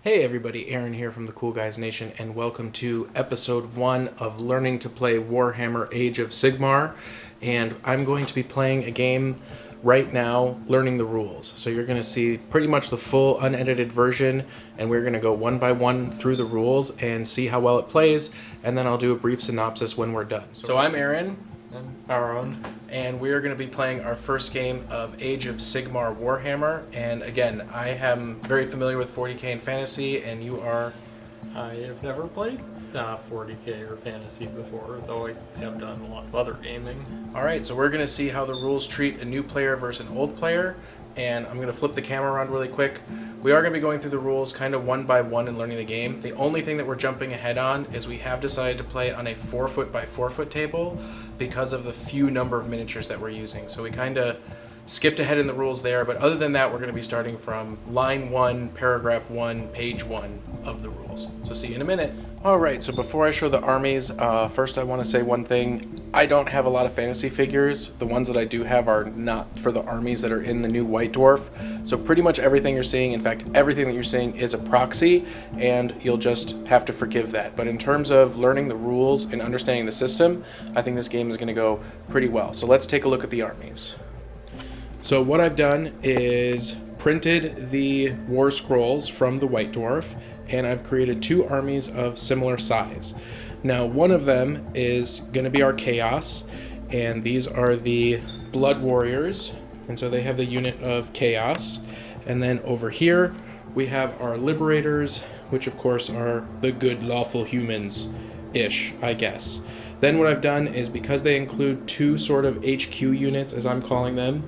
Hey everybody, Aaron here from the Cool Guys Nation, and welcome to episode 1 of Learning to Play Warhammer Age of Sigmar. And I'm going to be playing a game right now, learning the rules. So you're going to see pretty much the full unedited version, and we're going to go one by one through the rules and see how well it plays, and then I'll do a brief synopsis when we're done. So I'm Aaron. And we are going to be playing our first game of Age of Sigmar Warhammer. And again, I am very familiar with 40k and fantasy, and you are... I have never played 40k or fantasy before, though I have done a lot of other gaming. Alright, so we're going to see how the rules treat a new player versus an old player. And I'm going to flip the camera around really quick. We are going to be going through the rules kind of one by one and learning the game. The only thing that we're jumping ahead on is we have decided to play on a 4 foot by 4 foot table because of the few number of miniatures that we're using. So we kind of skipped ahead in the rules there, but other than that, we're going to be starting from line 1, paragraph 1, page 1 of the rules. So see you in a minute. Alright, so before I show the armies, first I want to say one thing. I don't have a lot of fantasy figures. The ones that I do have are not for the armies that are in the new White Dwarf. So pretty much everything you're seeing, in fact, everything that you're seeing is a proxy, and you'll just have to forgive that. But in terms of learning the rules and understanding the system, I think this game is going to go pretty well. So let's take a look at the armies. So what I've done is printed the war scrolls from the White Dwarf, and I've created 2 armies of similar size. Now, one of them is going to be our Chaos, and these are the Blood Warriors, and so they have the unit of Chaos. And then over here, we have our Liberators, which of course are the good lawful humans-ish, I guess. Then what I've done is, because they include 2 sort of HQ units, as I'm calling them,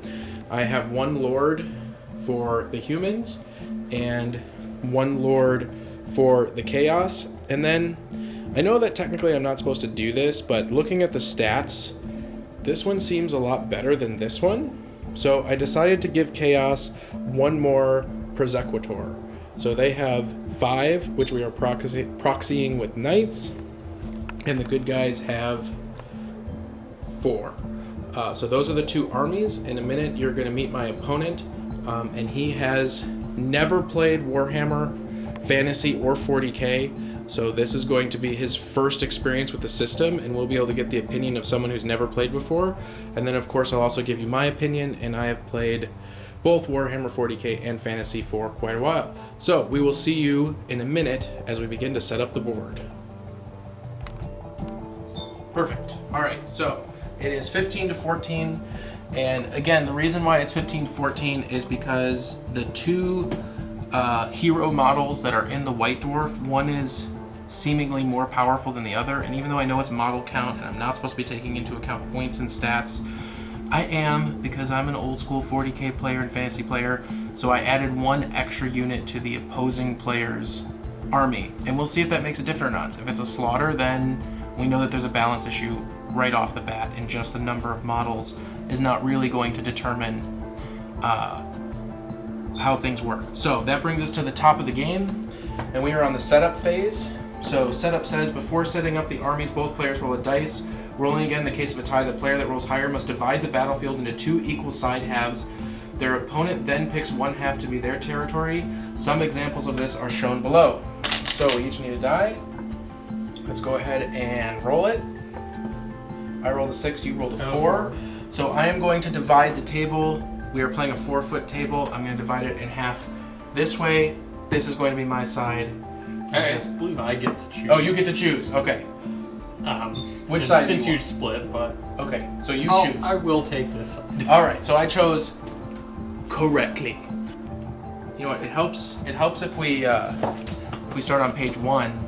I have 1 Lord for the humans, and 1 Lord for the Chaos. And then I know that technically I'm not supposed to do this, but looking at the stats, this one seems a lot better than this one. So I decided to give Chaos 1 more Prosecutor. So they have 5, which we are proxying with Knights, and the good guys have 4. So those are the 2 armies. In a minute, you're going to meet my opponent, and he has never played Warhammer Fantasy or 40k, so this is going to be his first experience with the system, and we'll be able to get the opinion of someone who's never played before. And then of course I'll also give you my opinion, and I have played both Warhammer 40k and Fantasy for quite a while. So we will see you in a minute as we begin to set up the board. Perfect. Alright, so it is 15 to 14, and again, the reason why it's 15 to 14 is because the 2 hero models that are in the White Dwarf, one is seemingly more powerful than the other, and even though I know it's model count and I'm not supposed to be taking into account points and stats, I am, because I'm an old school 40k player and fantasy player, so I added 1 extra unit to the opposing player's army, and we'll see if that makes a difference or not. If it's a slaughter, then we know that there's a balance issue right off the bat, and just the number of models is not really going to determine how things work. So that brings us to the top of the game, and we are on the setup phase. So setup says, before setting up the armies, both players roll a dice. Rolling again in the case of a tie, the player that rolls higher must divide the battlefield into 2 equal side halves. Their opponent then picks 1 half to be their territory. Some examples of this are shown below. So we each need a die. Let's go ahead and roll it. I rolled a 6, you rolled a 4. So I am going to divide the table. We are playing a 4 foot table. I'm going to divide it in half this way. This is going to be my side. I believe I get to choose. Oh, you get to choose. Okay. Which side? Since you split, but okay. So you choose. I will take this side. All right. So I chose correctly. You know what? It helps. It helps if we start on page 1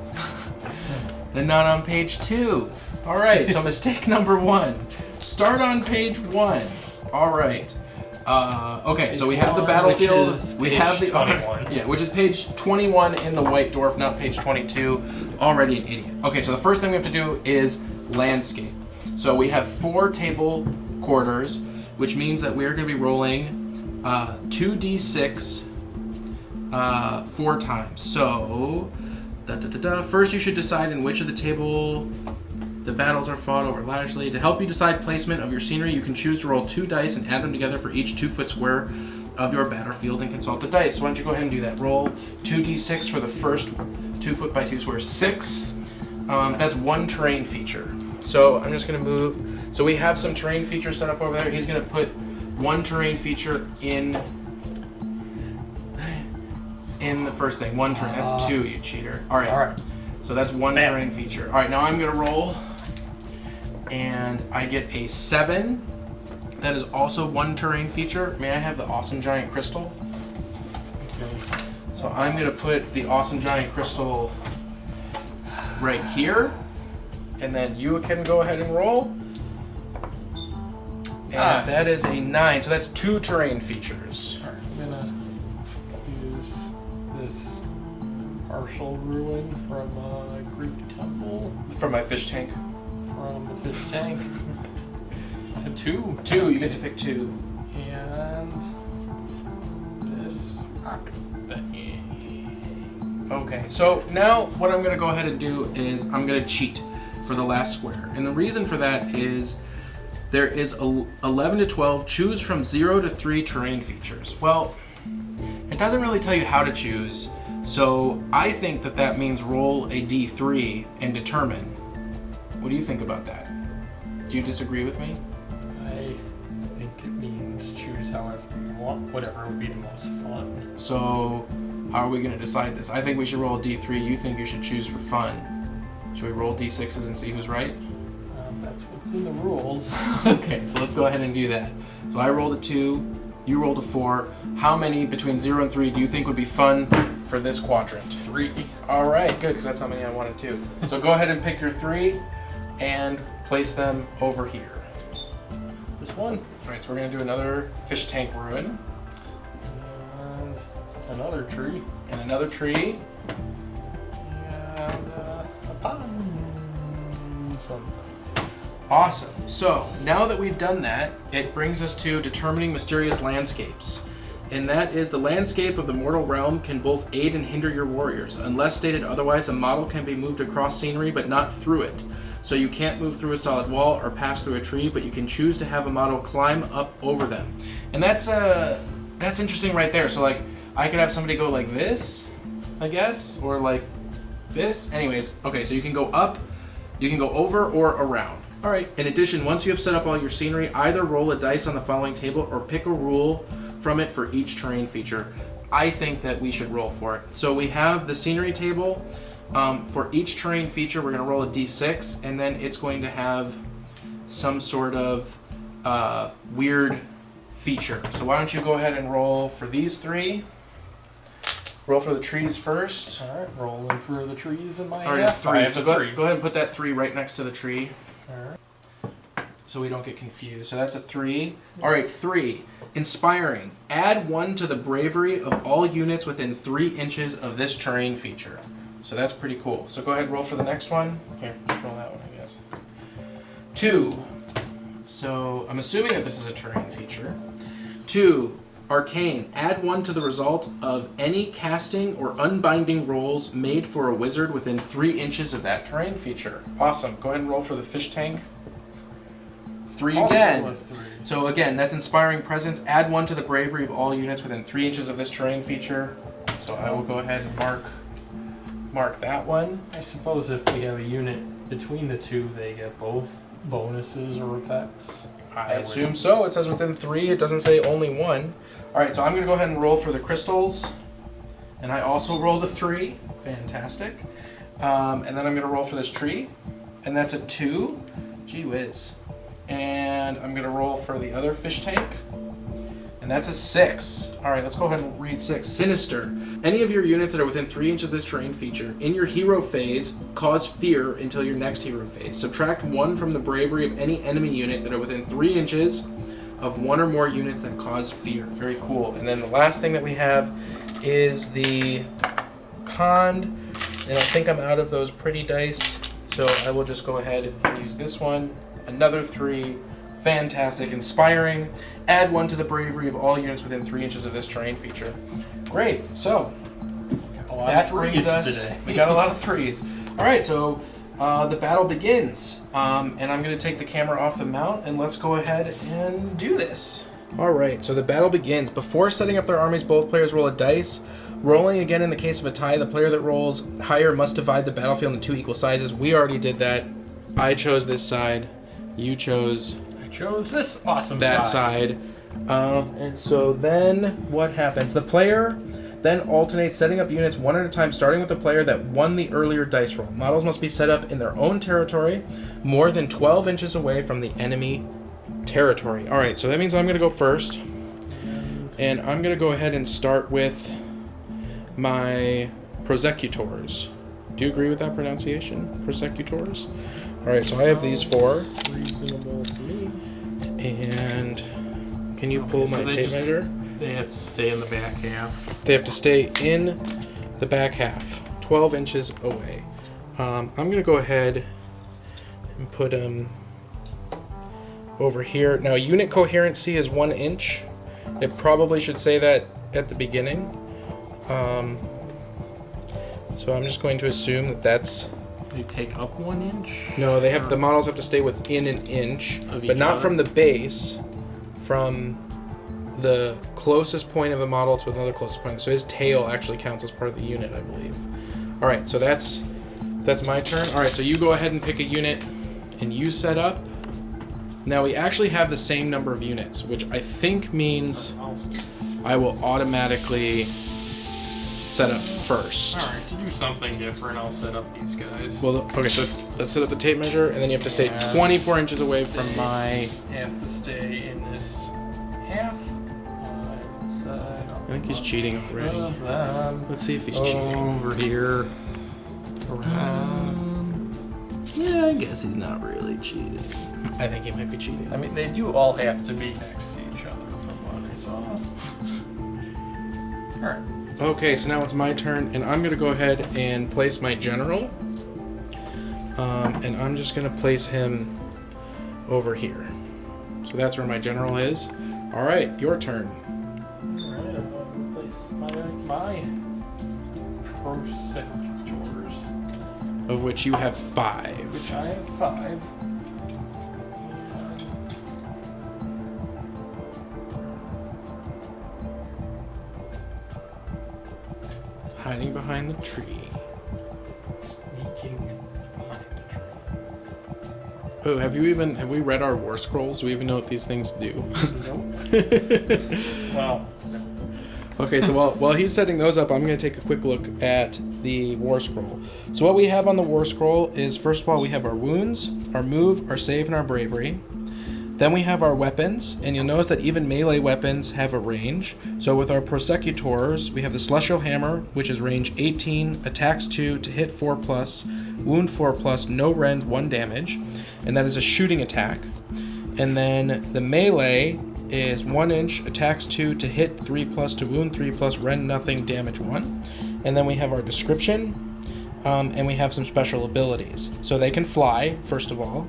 and not on page 2. All right. So mistake number 1. Start on page 1. All right. Okay, so we have the battlefield, we have the 21. Yeah, which is page 21 in the White Dwarf, not page 22. Already an idiot. Okay, so the first thing we have to do is landscape. So we have 4 table quarters, which means that we're going to be rolling 2d6 4 times. So, first you should decide in which of the table the battles are fought over largely. To help you decide placement of your scenery, you can choose to roll 2 dice and add them together for each 2 foot square of your battlefield and consult the dice. So why don't you go ahead and do that. Roll 2d6 for the first 2 foot by 2 square 6. That's 1 terrain feature. So I'm just going to move. So we have some terrain features set up over there. He's going to put 1 terrain feature in the first thing. 1 terrain. That's 2, you cheater. All right. So that's 1 terrain feature. All right, now I'm going to roll. And I get a 7. That is also 1 terrain feature. May I have the awesome giant crystal? Okay. So I'm going to put the awesome giant crystal right here. And then you can go ahead and roll. And that is a 9. So that's 2 terrain features. Alright, I'm going to use this partial ruin from a Greek temple. From my fish tank. From the fish tank. 2. 2, you get to pick 2. And this rock thingy. Okay, so now what I'm going to go ahead and do is I'm going to cheat for the last square. And the reason for that is there is 11 to 12, choose from 0 to 3 terrain features. Well, it doesn't really tell you how to choose, so I think that means roll a d3 and determine. What do you think about that? Do you disagree with me? I think it means choose however you want, whatever would be the most fun. So, how are we going to decide this? I think we should roll a d3. You think you should choose for fun. Should we roll d6s and see who's right? That's what's in the rules. Okay, so let's go ahead and do that. So I rolled a 2, you rolled a 4. How many between 0 and 3 do you think would be fun for this quadrant? 3. All right, good, because that's how many I wanted too. So go ahead and pick your 3 and place them over here. This one. All right, so we're going to do another fish tank ruin. And another tree. And another tree. And a pond. Something. Awesome. So now that we've done that, it brings us to determining mysterious landscapes. And that is the landscape of the mortal realm can both aid and hinder your warriors. Unless stated otherwise, a model can be moved across scenery but not through it. So you can't move through a solid wall or pass through a tree, but you can choose to have a model climb up over them. And that's interesting right there. So like I could have somebody go like this, I guess, or like this. Anyways, okay, so you can go up, you can go over or around. All right. In addition, once you have set up all your scenery, either roll a dice on the following table or pick a rule from it for each terrain feature. I think that we should roll for it. So we have the scenery table. For each terrain feature, we're going to roll a d6, and then it's going to have some sort of weird feature. So why don't you go ahead and roll for these 3? Roll for the trees first. All right, rolling for the trees in my All right, F. 3. So go ahead and put that 3 right next to the tree. All right. So we don't get confused. So that's a 3. All right, 3. Inspiring. Add 1 to the bravery of all units within 3 inches of this terrain feature. So that's pretty cool. So go ahead and roll for the next one. Here, just roll that one, I guess. 2. So I'm assuming that this is a terrain feature. 2. Arcane. Add 1 to the result of any casting or unbinding rolls made for a wizard within 3 inches of that terrain feature. Awesome. Go ahead and roll for the fish tank. 3 again. Also a 3. So again, that's Inspiring Presence. Add 1 to the bravery of all units within 3 inches of this terrain feature. So I will go ahead and mark that one. I suppose if we have a unit between the 2, they get both bonuses or effects. I assume so. It says within 3. It doesn't say only 1. All right, so I'm going to go ahead and roll for the crystals. And I also rolled a 3. Fantastic. And then I'm going to roll for this tree. And that's a 2. Gee whiz. And I'm going to roll for the other fish tank. And that's a 6. All right, let's go ahead and read 6. Sinister. Any of your units that are within 3 inches of this terrain feature, in your hero phase, cause fear until your next hero phase. Subtract 1 from the bravery of any enemy unit that are within 3 inches of 1 or more units that cause fear. Very cool. And then the last thing that we have is the Cond. And I think I'm out of those pretty dice, so I will just go ahead and use this one. Another 3. Fantastic. Inspiring. Add 1 to the bravery of all units within 3 inches of this terrain feature. Great. So that brings us. Today. We got a lot of 3s. All right. So the battle begins, and I'm going to take the camera off the mount, and let's go ahead and do this. Alright, so the battle begins. Before setting up their armies, both players roll a dice. Rolling again in the case of a tie, the player that rolls higher must divide the battlefield into 2 equal sizes. We already did that. I chose this side. You chose... I chose this awesome that side. And so then what happens? The player then alternates setting up units one at a time, starting with the player that won the earlier dice roll. Models must be set up in their own territory, more than 12 inches away from the enemy territory. Alright, so that means I'm going to go first. And I'm going to go ahead and start with my prosecutors. Do you agree with that pronunciation? Prosecutors? Alright, so I have these 4. Reasonable to me. And can you pull my tape measure? They have to stay in the back half. They have to stay in the back half, 12 inches away. I'm going to go ahead and put them over here. Now, unit coherency is 1 inch. It probably should say that at the beginning. So I'm just going to assume that that's... They take up 1 inch? No, they have the models have to stay within an inch, but not from the base, from the closest point of the model to another closest point. So his tail actually counts as part of the unit, I believe. All right, so that's my turn. All right, so you go ahead and pick a unit, and you set up. Now we actually have the same number of units, which I think means I will automatically set up first. All right, to do something different, I'll set up these guys. Well, okay, so let's set up the tape measure, and then you have to stay 24 inches away from my... Have to stay in this half. I think he's cheating already. Let's see if he's cheating. Over here. Yeah, I guess he's not really cheating. I think he might be cheating. I mean, they do all have to be next to each other from what I saw. Alright. Okay, so now it's my turn, and I'm going to go ahead and place my general. And I'm just going to place him over here. So that's where my general is. Alright, your turn. Alright, I'm going to place my prosecutors. Of which you have 5. Which I have 5. Hiding behind the tree. Sneaking behind the tree. Oh, have we read our war scrolls? Do we even know what these things do? Nope. Well. Okay, so while he's setting those up, I'm going to take a quick look at the war scroll. So what we have on the war scroll is, first of all, we have our wounds, our move, our save, and our bravery. Then we have our weapons, and you'll notice that even melee weapons have a range. So with our prosecutors, we have the Celestial Hammer, which is range 18, attacks 2 to hit 4+, wound 4+, no rend, 1 damage, and that is a shooting attack. And then the melee is 1 inch, attacks 2 to hit 3+, to wound 3+, rend nothing, damage 1. And then we have our description, and we have some special abilities. So they can fly, first of all.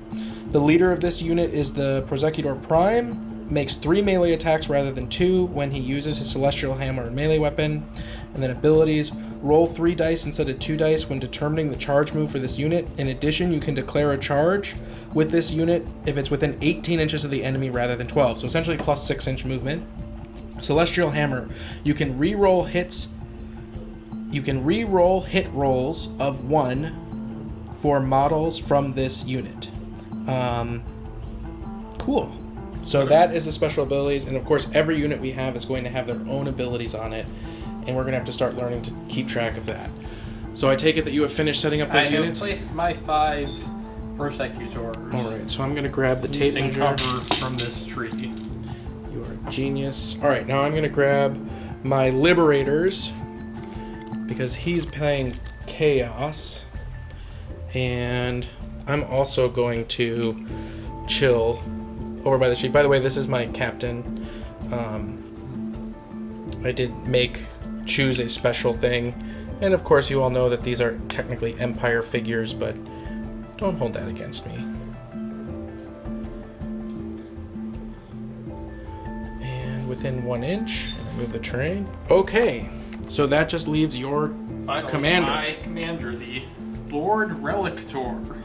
The leader of this unit is the Prosecutor Prime, makes 3 melee attacks rather than 2 when he uses his Celestial Hammer and melee weapon. And then abilities, roll 3 dice instead of 2 dice when determining the charge move for this unit. In addition, you can declare a charge with this unit if it's within 18 inches of the enemy rather than 12. So essentially plus 6 inch movement. Celestial Hammer, you can re-roll hits. You can re-roll hit rolls of 1 for models from this unit. Cool. So that is the special abilities, and of course every unit we have is going to have their own abilities on it, and we're going to have to start learning to keep track of that. So I take it that you have finished setting up those units? I have placed my 5 prosecutors. Alright, so I'm going to grab the tape using measure. cover from this tree. You are a genius. Alright, now I'm going to grab my Liberators, because he's playing Chaos, and I'm also going to chill over by the tree. By the way, this is my captain. I did choose a special thing. And of course you all know that these are technically Empire figures, but don't hold that against me. And within 1 inch, move the terrain. Okay, so that just leaves your Finally, commander. my commander, the Lord Relictor.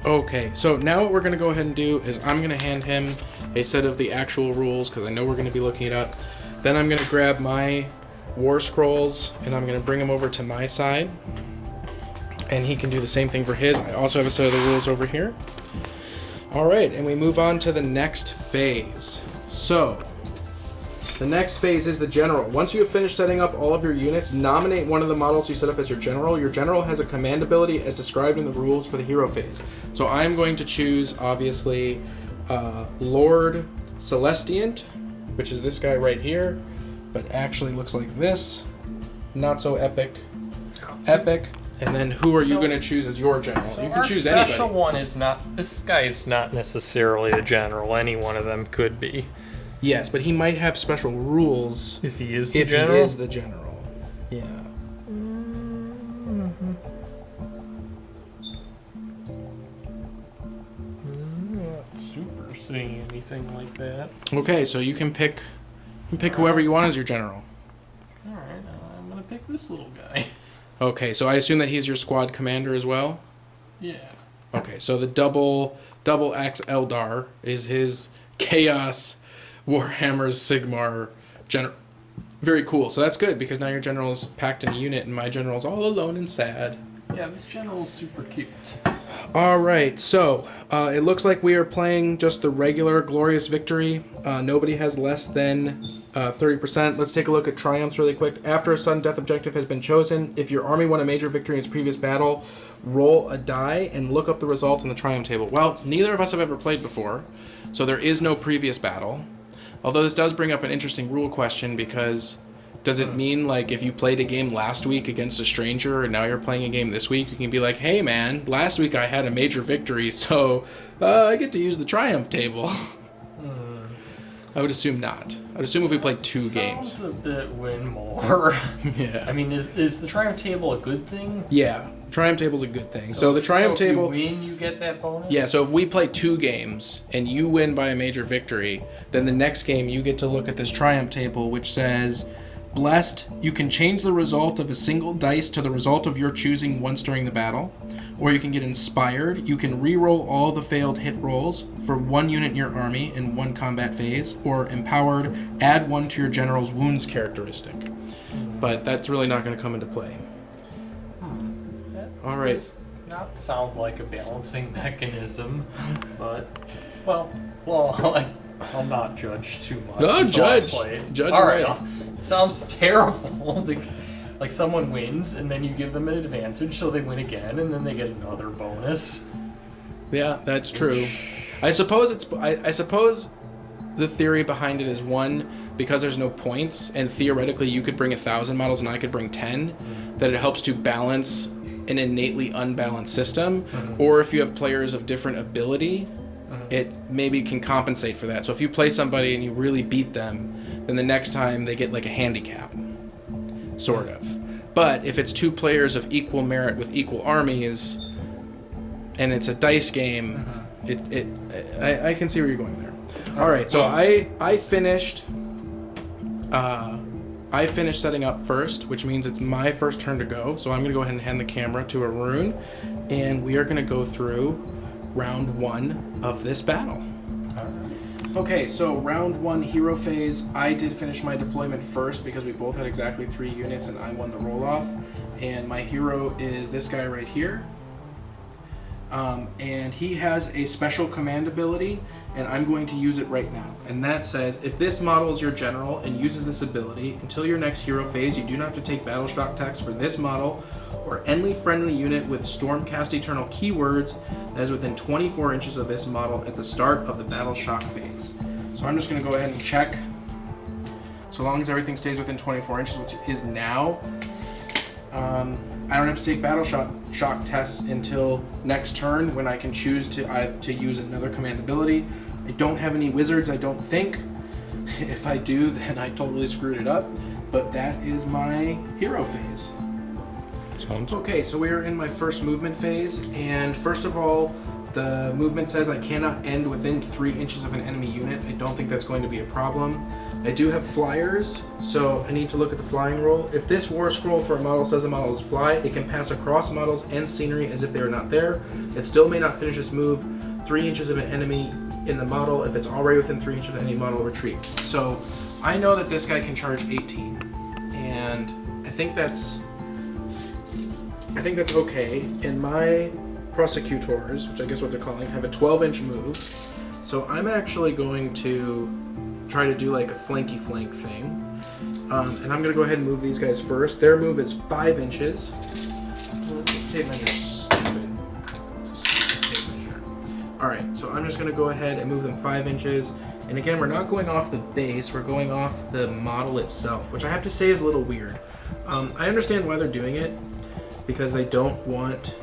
Okay, so now what we're going to go ahead and do is I'm going to hand him a set of the actual rules, because I know we're going to be looking it up. Then I'm going to grab my war scrolls, and I'm going to bring them over to my side. And he can do the same thing for his. I also have a set of the rules over here. Alright, and we move on to the next phase. So, the next phase is the general. Once you have finished setting up all of your units, nominate one of the models you set up as your general. Your general has a command ability as described in the rules for the hero phase. So I'm going to choose, obviously, Lord Celestiant, which is this guy right here, but actually looks like this. Not so epic. Epic. And then who are you going to choose as your general? So you can choose anybody. Special one is not. This guy is not necessarily a general. Any one of them could be. Yes, but he might have special rules If he is the if general. he is the general. Yeah. Not super seeing anything like that. Okay, so you can pick whoever you want as your general. All right, I'm gonna pick this little guy. Okay, so I assume that he's your squad commander as well? Yeah. Okay, so the double Axe Eldar is his Chaos Warhammer Sigmar general. Very cool. So that's good, because now your general is packed in a unit and my general's all alone and sad. Yeah, this general is super cute. Alright, so it looks like we are playing just the regular Glorious Victory. Nobody has less than 30%. Let's take a look at triumphs really quick. After a sudden death objective has been chosen, if your army won a major victory in its previous battle, roll a die and look up the result in the triumph table. Well, neither of us have ever played before, so there is no previous battle. Although this does bring up an interesting rule question, because does it mean, like, if you played a game last week against a stranger and now you're playing a game this week, you can be like, hey man, last week I had a major victory, so I get to use the triumph table. I would assume not. I would assume if we played two games. Sounds a bit win more. Yeah. I mean, is the triumph table a good thing? Yeah, triumph table's a good thing. So the triumph table... if you win, you get that bonus? Yeah, so if we play two games and you win by a major victory, then the next game you get to look at this triumph table, which says, blessed, you can change the result of a single dice to the result of your choosing once during the battle. Or you can get inspired. You can re-roll all the failed hit rolls for one unit in your army in one combat phase. Or empowered, add one to your general's wounds characteristic. But that's really not going to come into play. That All right. does not sound like a balancing mechanism, but well, I'll not judge too much. No, until judge. I play it. Judge All right. away. Sounds terrible. Like someone wins and then you give them an advantage, so they win again, and then they get another bonus. Yeah, that's true. I suppose I suppose the theory behind it is, one, because there's no points, and theoretically you could bring 1,000 models and I could bring 10, that it helps to balance an innately unbalanced system. Or if you have players of different ability, it maybe can compensate for that. So if you play somebody and you really beat them, then the next time they get like a handicap, sort of. But if it's two players of equal merit with equal armies, and it's a dice game, I can see where you're going there. All right, so I finished setting up first, which means it's my first turn to go. So I'm going to go ahead and hand the camera to Arun, and we are going to go through round one of this battle. Okay, so round one hero phase. I did finish my deployment first because we both had exactly 3 units and I won the roll-off. And my hero is this guy right here. And he has a special command ability, and I'm going to use it right now. And that says, if this model is your general and uses this ability, until your next hero phase, you do not have to take battle shock text for this model or any friendly unit with Stormcast Eternal keywords that is within 24 inches of this model at the start of the battle shock phase. So I'm just going to go ahead and check. So long as everything stays within 24 inches, which is now, I don't have to take battle shock tests until next turn, when I can choose to use another command ability. I don't have any wizards, I don't think. If I do, then I totally screwed it up. But that is my hero phase. Okay, so we are in my first movement phase, and first of all, the movement says I cannot end within 3 inches of an enemy unit. I don't think that's going to be a problem. I do have flyers, so I need to look at the flying rule. If this war scroll for a model says a model is fly, it can pass across models and scenery as if they are not there. It still may not finish this move 3 inches of an enemy in the model. If it's already within 3 inches of any model, retreat. So I know that this guy can charge 18, and I think that's okay. And my prosecutors, which I guess what they're calling, have a 12-inch move. So I'm actually going to try to do like a flanky flank thing. And I'm going to go ahead and move these guys first. Their move is 5 inches. This tape measure is stupid. It's a stupid tape measure. Alright, so I'm just going to go ahead and move them 5 inches. And again, we're not going off the base, we're going off the model itself, which I have to say is a little weird. I understand why they're doing it, because they don't want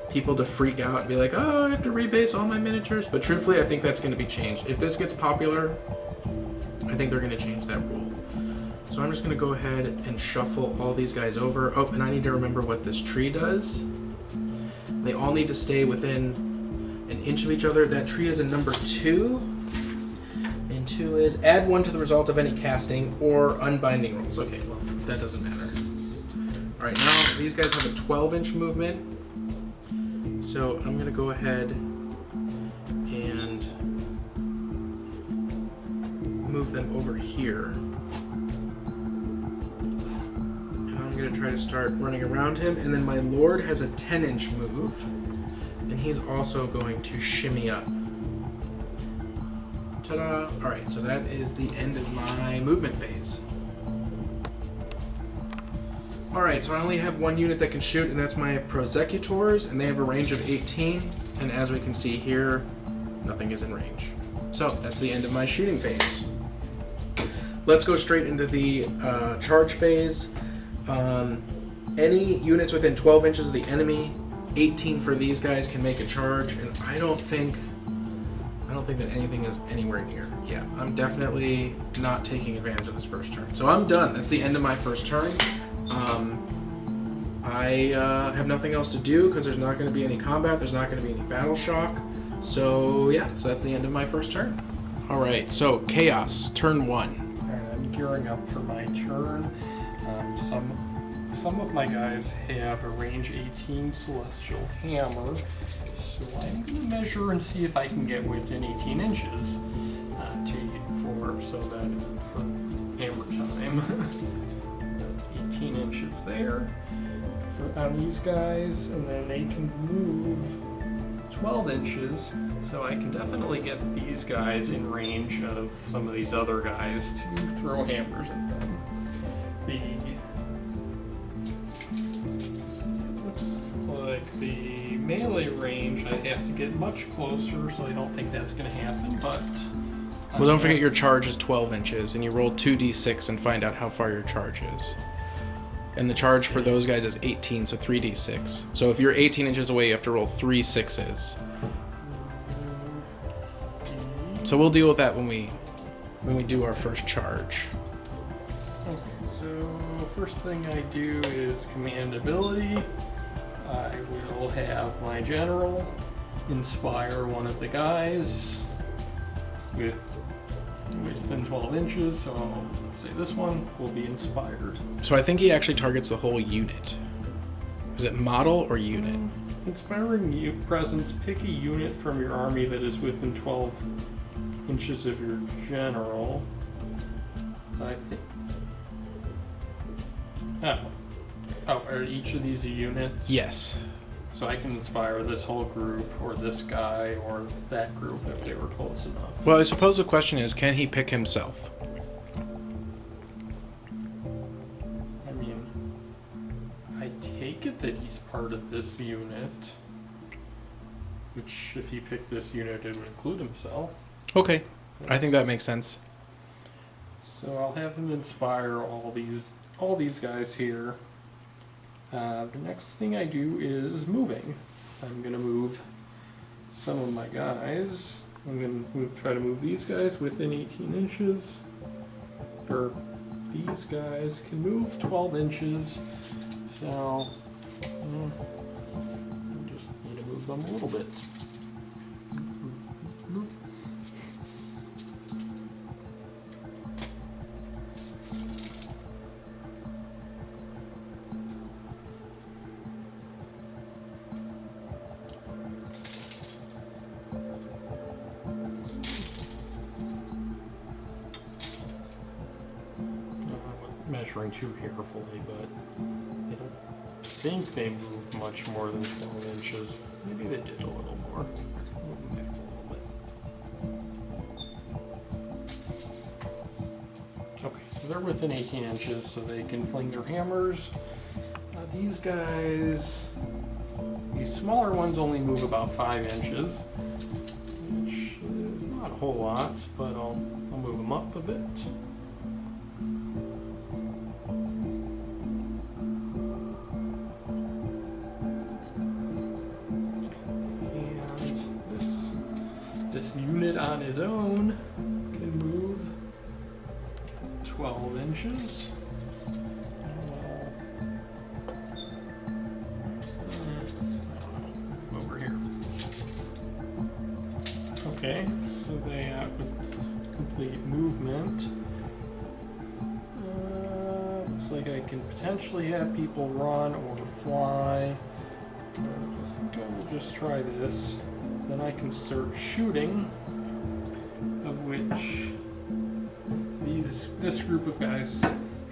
people to freak out and be like, oh, I have to rebase all my miniatures. But truthfully, I think that's going to be changed. If this gets popular, I think they're going to change that rule. So I'm just going to go ahead and shuffle all these guys over. Oh, and I need to remember what this tree does. They all need to stay within an inch of each other. That tree is in number 2. And 2 is add 1 to the result of any casting or unbinding rolls. Okay, well, that doesn't matter. Alright, now these guys have a 12-inch movement. So I'm going to go ahead and move them over here. And I'm going to try to start running around him. And then my Lord has a 10-inch move. And he's also going to shimmy up. Ta-da! Alright, so that is the end of my movement phase. Alright, so I only have 1 unit that can shoot, and that's my prosecutors, and they have a range of 18, and as we can see here, nothing is in range. So, that's the end of my shooting phase. Let's go straight into the charge phase. Any units within 12 inches of the enemy, 18 for these guys, can make a charge, and I don't think that anything is anywhere near. Yeah, I'm definitely not taking advantage of this first turn. So I'm done. That's the end of my first turn. I have nothing else to do because there's not going to be any combat. There's not going to be any battle shock. So yeah, so that's the end of my first turn. All right, so Chaos, turn 1. Alright, I'm gearing up for my turn. Some of my guys have a range 18 Celestial Hammer, so I'm going to measure and see if I can get within 18 inches for hammer time. That's 18 inches there on these guys, and then they can move 12 inches, so I can definitely get these guys in range of some of these other guys to throw hammers at them. Looks like the melee range I have to get much closer, so I don't think that's going to happen, but... Well, don't forget your charge is 12 inches, and you roll 2d6 and find out how far your charge is. And the charge for those guys is 18, so 3d6. So if you're 18 inches away, you have to roll 3 6s. So we'll deal with that when we do our first charge. Okay, so first thing I do is command ability. I will have my general inspire one of the guys within 12 inches, so let's say this one will be inspired. So I think he actually targets the whole unit. Is it model or unit? Inspiring presence, pick a unit from your army that is within 12 inches of your general. I think... Oh, are each of these a unit? Yes. So I can inspire this whole group, or this guy, or that group if they were close enough. Well, I suppose the question is, can he pick himself? I mean, I take it that he's part of this unit. Which, if he picked this unit, it would include himself. Okay, I think that makes sense. So I'll have him inspire all these guys here. The next thing I do is moving. I'm going to move some of my guys. I'm going to try to move these guys within 18 inches. Or these guys can move 12 inches. So I just need to move them a little bit. monitoring too carefully, but I don't think they moved much more than 12 inches. Maybe they did a little more. Move them back a little bit. Okay, so they're within 18 inches, so they can fling their hammers. These guys, these smaller ones only move about 5 inches, which is not a whole lot, but I'll move them up a bit. Unit on his own can move 12 inches. Over here. Okay, so they have complete movement. Looks like I can potentially have people run or fly. I think I will just try this. Then I can start shooting, of which this group of guys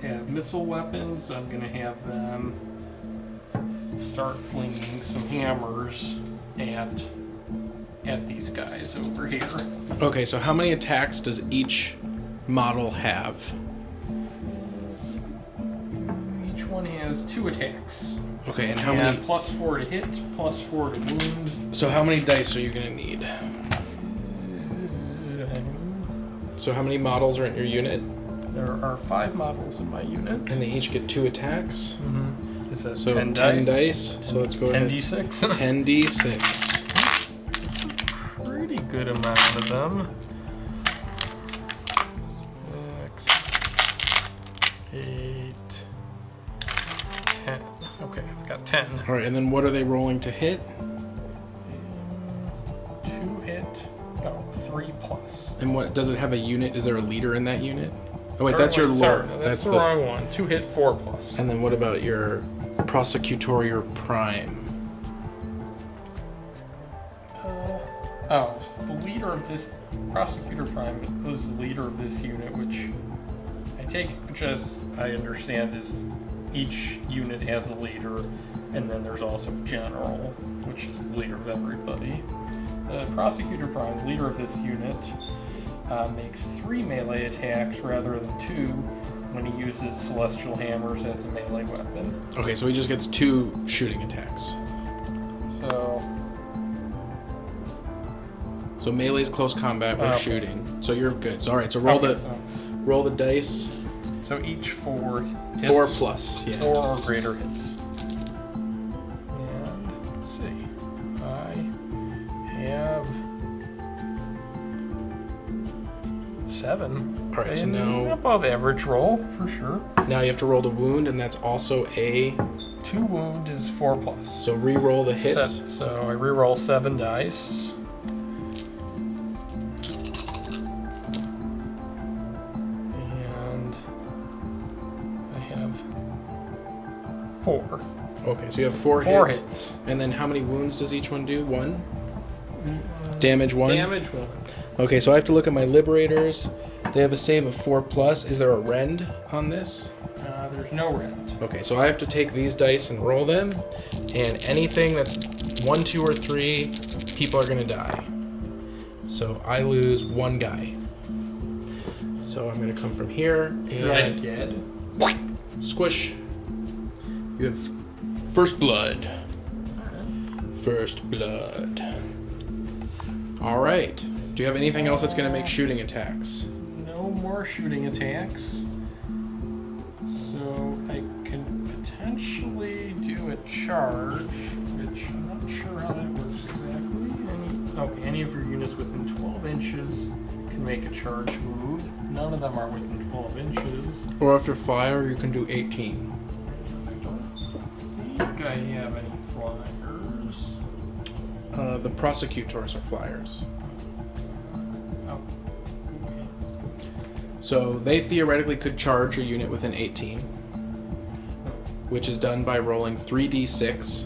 have missile weapons. So I'm going to have them start flinging some hammers at these guys over here. Okay, so how many attacks does each model have? Each one has 2 attacks. Okay, and how many? +4 to hit, +4 to wound. So how many dice are you going to need? So how many models are in your unit? There are 5 models in my unit. And they each get 2 attacks? Mm-hmm. Is that So 10 dice? So let's go ahead. 10d6? 10d6. That's a pretty good amount of them. 6, 8, 10. Okay, I've got 10. All right, and then what are they rolling to hit? 2 hit. Oh, 3+. And what does it have a unit? Is there a leader in that unit? Oh wait, that's your Sorry, lord. no, that's the wrong one. 2 hit, 4+. And then what about your prosecutorial prime? The leader of this prosecutor prime is the leader of this unit, which as I understand, is each unit has a leader, and then there's also a general, which is the leader of everybody. The prosecutor prime, leader of this unit, makes 3 melee attacks rather than 2 when he uses celestial hammers as a melee weapon. Okay, so he just gets 2 shooting attacks. So melee's close combat with shooting. So you're good. So all right, so roll the dice. So each 4 hits. 4+, yeah. 4 or greater hits. And let's see. I have 7. All right, so now above average roll for sure. Now you have to roll the wound, and that's also a 2 wound is 4+. So re-roll the hits. So I re-roll 7 dice. And I have 4. Okay, so you have 4 hits. And then how many wounds does each one do? 1? Damage 1? Damage 1. Okay, so I have to look at my liberators. They have a save of 4+. Is there a rend on this? There's no rend. Okay, so I have to take these dice and roll them, and anything that's 1, 2, or 3, people are gonna die. So I lose 1 guy. So I'm gonna come from here and dead. Squish. You have first blood. First blood. All right. Do you have anything else that's gonna make shooting attacks? No more shooting attacks. So I can potentially do a charge, which I'm not sure how that works exactly. Any of your units within 12 inches can make a charge move. None of them are within 12 inches. Or if you're flyer, you can do 18. I don't think I have any flyers. The prosecutors are flyers. Oh, okay. So they theoretically could charge a unit within 18, which is done by rolling 3d6.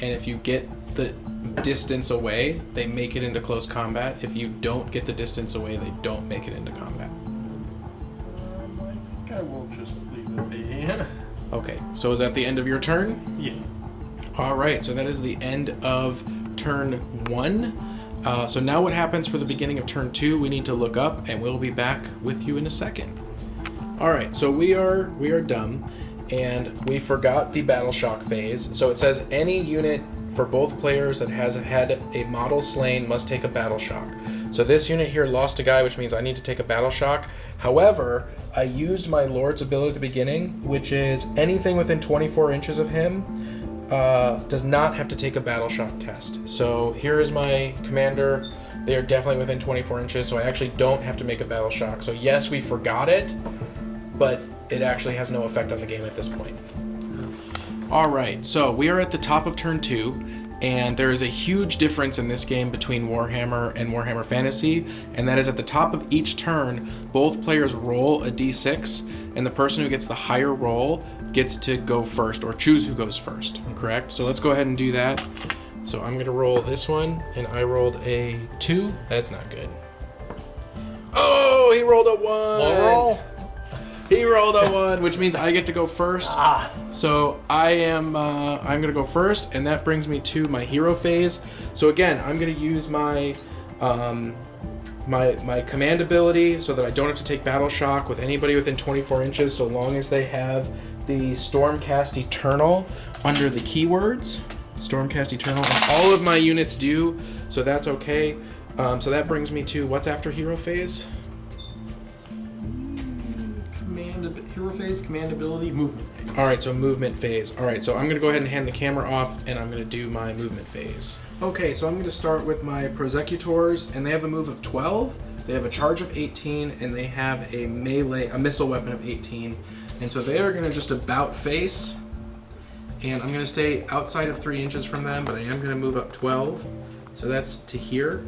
And if you get the distance away, they make it into close combat. If you don't get the distance away, they don't make it into combat. I think I will just Yeah. Okay, so is that the end of your turn? Yeah. All right, so that is the end of turn 1. So now what happens for the beginning of turn 2, we need to look up, and we'll be back with you in a second. All right, so we are dumb, and we forgot the battle shock phase. So it says any unit for both players that has had a model slain must take a battle shock. So this unit here lost a guy, which means I need to take a battle shock. However, I used my Lord's ability at the beginning, which is anything within 24 inches of him does not have to take a battle shock test. So here is my commander. They are definitely within 24 inches, so I actually don't have to make a battle shock. So yes, we forgot it, but it actually has no effect on the game at this point. All right, so we are at the top of turn 2, and there is a huge difference in this game between Warhammer and Warhammer Fantasy, and that is at the top of each turn, both players roll a d6, and the person who gets the higher roll gets to go first, or choose who goes first, correct? So let's go ahead and do that. So I'm going to roll this one, and I rolled a 2. That's not good. Oh, he rolled a 1! Low roll? He rolled a 1, which means I get to go first. So I'm gonna go first, and that brings me to my hero phase. So again, I'm gonna use my my command ability so that I don't have to take battle shock with anybody within 24 inches, so long as they have the Stormcast Eternal under the keywords. Stormcast Eternal, and all of my units do, so that's okay. So that brings me to what's after hero phase. Hero phase, command ability, movement phase. All right, so movement phase. All right, so I'm going to go ahead and hand the camera off, and I'm going to do my movement phase. Okay, so I'm going to start with my Prosecutors, and they have a move of 12. They have a charge of 18, and they have a missile weapon of 18. And so they are going to just about face, and I'm going to stay outside of 3 inches from them, but I am going to move up 12. So that's to here,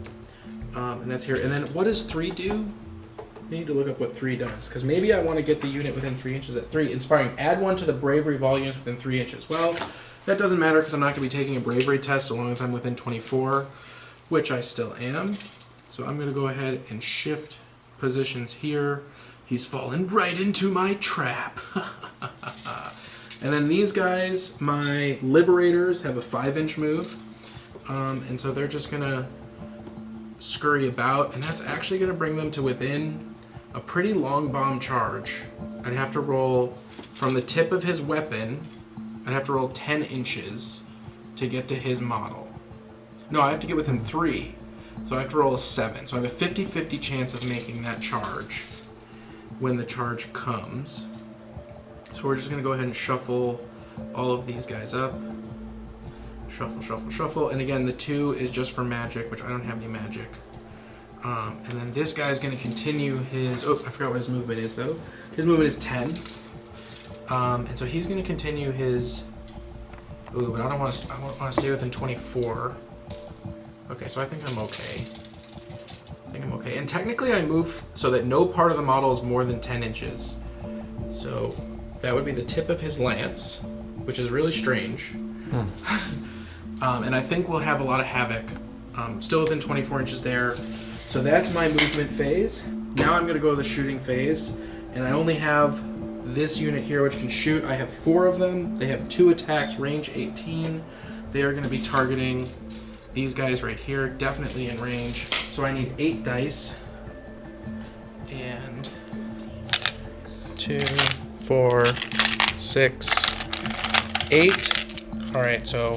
and that's here. And then what does 3 do? I need to look up what 3 does, because maybe I want to get the unit within 3 inches at 3. Inspiring. Add 1 to the bravery volumes within 3 inches. Well, that doesn't matter because I'm not going to be taking a bravery test so long as I'm within 24, which I still am. So I'm going to go ahead and shift positions here. He's fallen right into my trap. And then these guys, my Liberators, have a 5-inch move. And so they're just going to scurry about, and that's actually going to bring them to within a pretty long bomb charge. I'd have to roll from the tip of his weapon, I'd have to roll 10 inches to get to his model. No, I have to get within 3, so I have to roll a 7. So I have a 50-50 chance of making that charge when the charge comes. So we're just going to go ahead and shuffle all of these guys up. Shuffle, shuffle, shuffle. And again, the 2 is just for magic, which I don't have any magic. And then this guy's going to continue his... Oh, I forgot what his movement is, though. His movement is 10. And so he's going to continue his... Ooh, but I don't want to stay within 24. Okay, so I think I'm okay. And technically I move so that no part of the model is more than 10 inches. So that would be the tip of his lance, which is really strange. And I think we'll have a lot of havoc. Still within 24 inches there. So that's my movement phase. Now I'm going to go to the shooting phase. And I only have this unit here which can shoot. I have 4 of them. They have 2 attacks, range 18. They are going to be targeting these guys right here. Definitely in range. So I need 8 dice. And 2, 4, 6, 8. Alright, so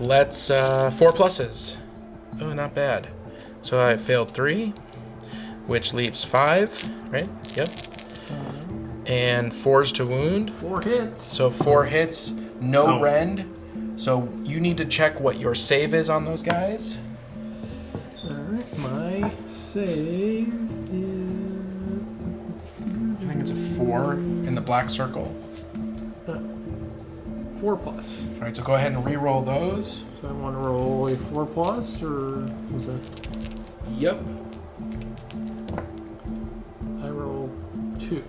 let's 4 pluses. Oh, not bad. So I failed 3, which leaves 5, right? Yep. And 4s to wound. 4 hits. So 4 hits, no rend. So you need to check what your save is on those guys. Alright, my save is... I think it's a 4 in the black circle. 4 plus. Alright, so go ahead and re-roll those. So I want to roll a 4 plus, or was that? Yep. I roll 2.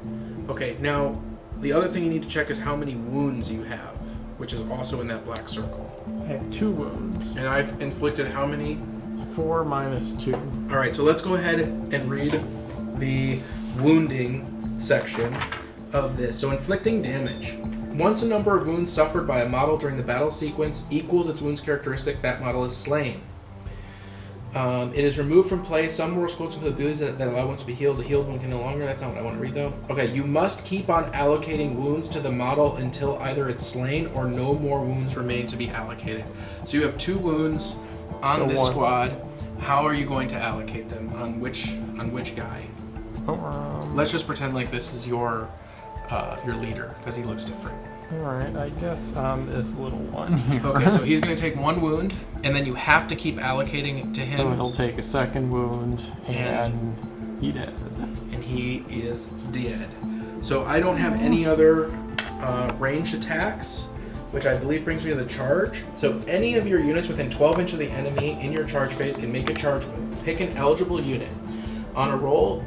Okay, now the other thing you need to check is how many wounds you have, which is also in that black circle. I have 2 wounds. And I've inflicted how many? 4 minus 2. Alright, so let's go ahead and read the wounding section of this. So inflicting damage. Once a number of wounds suffered by a model during the battle sequence equals its wounds characteristic, that model is slain. It is removed from play. Some rules quotes with abilities that allow wounds to be healed. A healed one can no longer. That's not what I want to read, though. Okay, you must keep on allocating wounds to the model until either it's slain or no more wounds remain to be allocated. So you have 2 wounds on this squad. How are you going to allocate them? On which guy? Let's just pretend like this is your leader, because he looks different. Alright, I guess this little one here. Okay, so he's going to take 1 wound, and then you have to keep allocating it to him. So he'll take a 2nd wound, and he dead. And he is dead. So I don't have any other ranged attacks, which I believe brings me to the charge. So any of your units within 12 inches of the enemy in your charge phase can make a charge move. Pick an eligible unit. On a roll,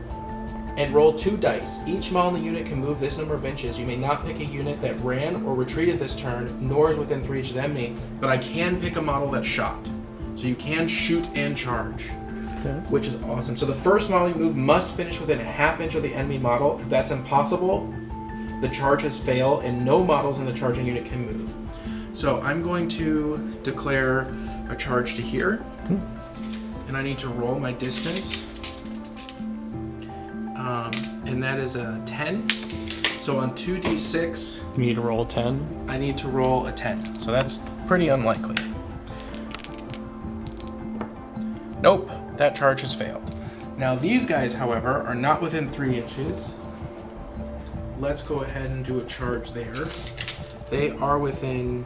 and roll 2 dice. Each model in the unit can move this number of inches. You may not pick a unit that ran or retreated this turn, nor is within 3 inches of the enemy, but I can pick a model that shot. So you can shoot and charge, which is awesome. So the first model you move must finish within a half inch of the enemy model. If that's impossible, the charges fail, and no models in the charging unit can move. So I'm going to declare a charge to here, and I need to roll my distance. And that is a 10. So on 2d6... You need to roll 10? I need to roll a 10. So that's pretty unlikely. Nope, that charge has failed. Now these guys, however, are not within 3 inches. Let's go ahead and do a charge there. They are within...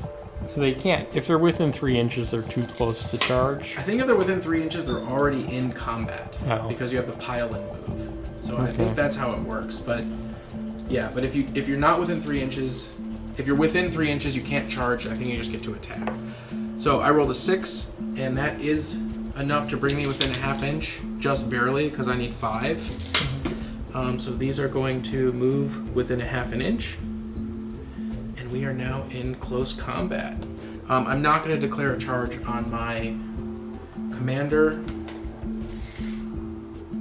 So they can't. If they're within 3 inches, they're too close to charge? I think if they're within 3 inches, they're already in combat. Oh. Because you have the pile-in move. So I think that's how it works. But yeah, but if you're not within 3 inches, if you're within 3 inches, you can't charge. I think you just get to attack. So I rolled a 6, and that is enough to bring me within a half inch, just barely, because I need 5. So these are going to move within a half an inch, and we are now in close combat. I'm not going to declare a charge on my commander.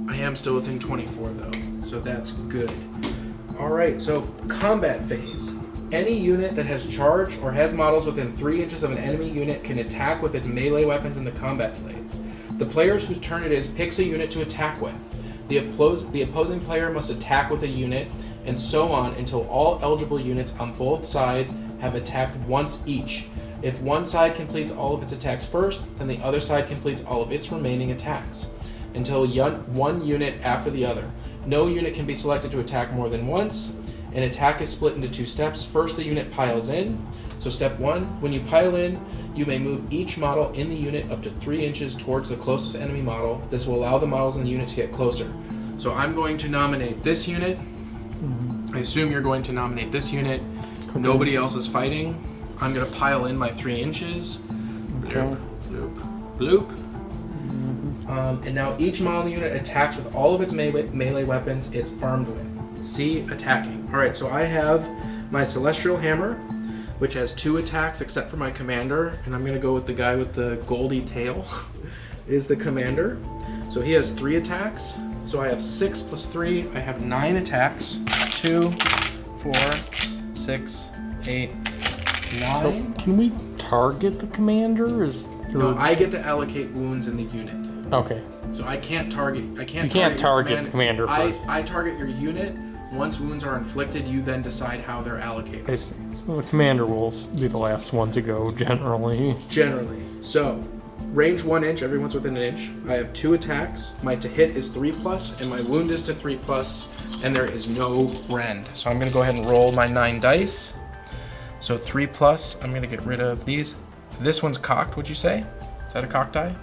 I am still within 24 though, so that's good. Alright, so combat phase. Any unit that has charge or has models within 3 inches of an enemy unit can attack with its melee weapons in the combat phase. The players whose turn it is picks a unit to attack with. The opposing player must attack with a unit, and so on until all eligible units on both sides have attacked once each. If one side completes all of its attacks first, then the other side completes all of its remaining attacks, until one unit after the other. No unit can be selected to attack more than once. An attack is split into 2 steps. First, the unit piles in. So step 1, when you pile in, you may move each model in the unit up to 3 inches towards the closest enemy model. This will allow the models in the unit to get closer. So I'm going to nominate this unit. I assume you're going to nominate this unit. Nobody else is fighting. I'm going to pile in my 3 inches. Bloop, bloop, bloop. And now each model in the unit attacks with all of its melee weapons it's armed with. See attacking. Alright, so I have my Celestial Hammer, which has 2 attacks except for my commander, and I'm going to go with the guy with the goldy tail is the commander. So he has 3 attacks. So I have 6 plus 3. I have 9 attacks. 2, 4, 6, 8, 9. So can we target the commander? No, I get to allocate wounds in the unit. Okay. So I can't target. You can't target the commander first. I target your unit. Once wounds are inflicted, you then decide how they're allocated. I see. So the commander will be the last one to go, generally. Generally. So, range 1 inch, everyone's within an inch. I have 2 attacks. My to hit is 3+, and my wound is to 3+, and there is no rend. So I'm going to go ahead and roll my 9 dice. So 3+, I'm going to get rid of these. This one's cocked, would you say? Is that a cocked die?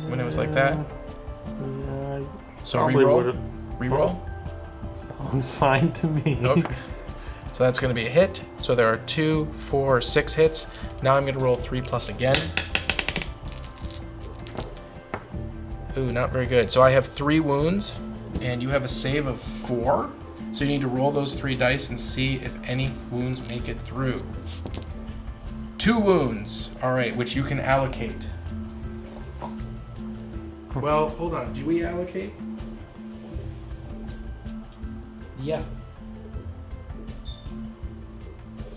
When it was like that? So reroll? Reroll? Sounds fine to me. Okay. So that's going to be a hit. So there are 2, 4, 6 hits. Now I'm going to roll 3+ again. Ooh, not very good. So I have 3 wounds, and you have a save of 4. So you need to roll those 3 dice and see if any wounds make it through. 2 wounds. All right, which you can allocate. Well, hold on. Do we allocate? Yeah.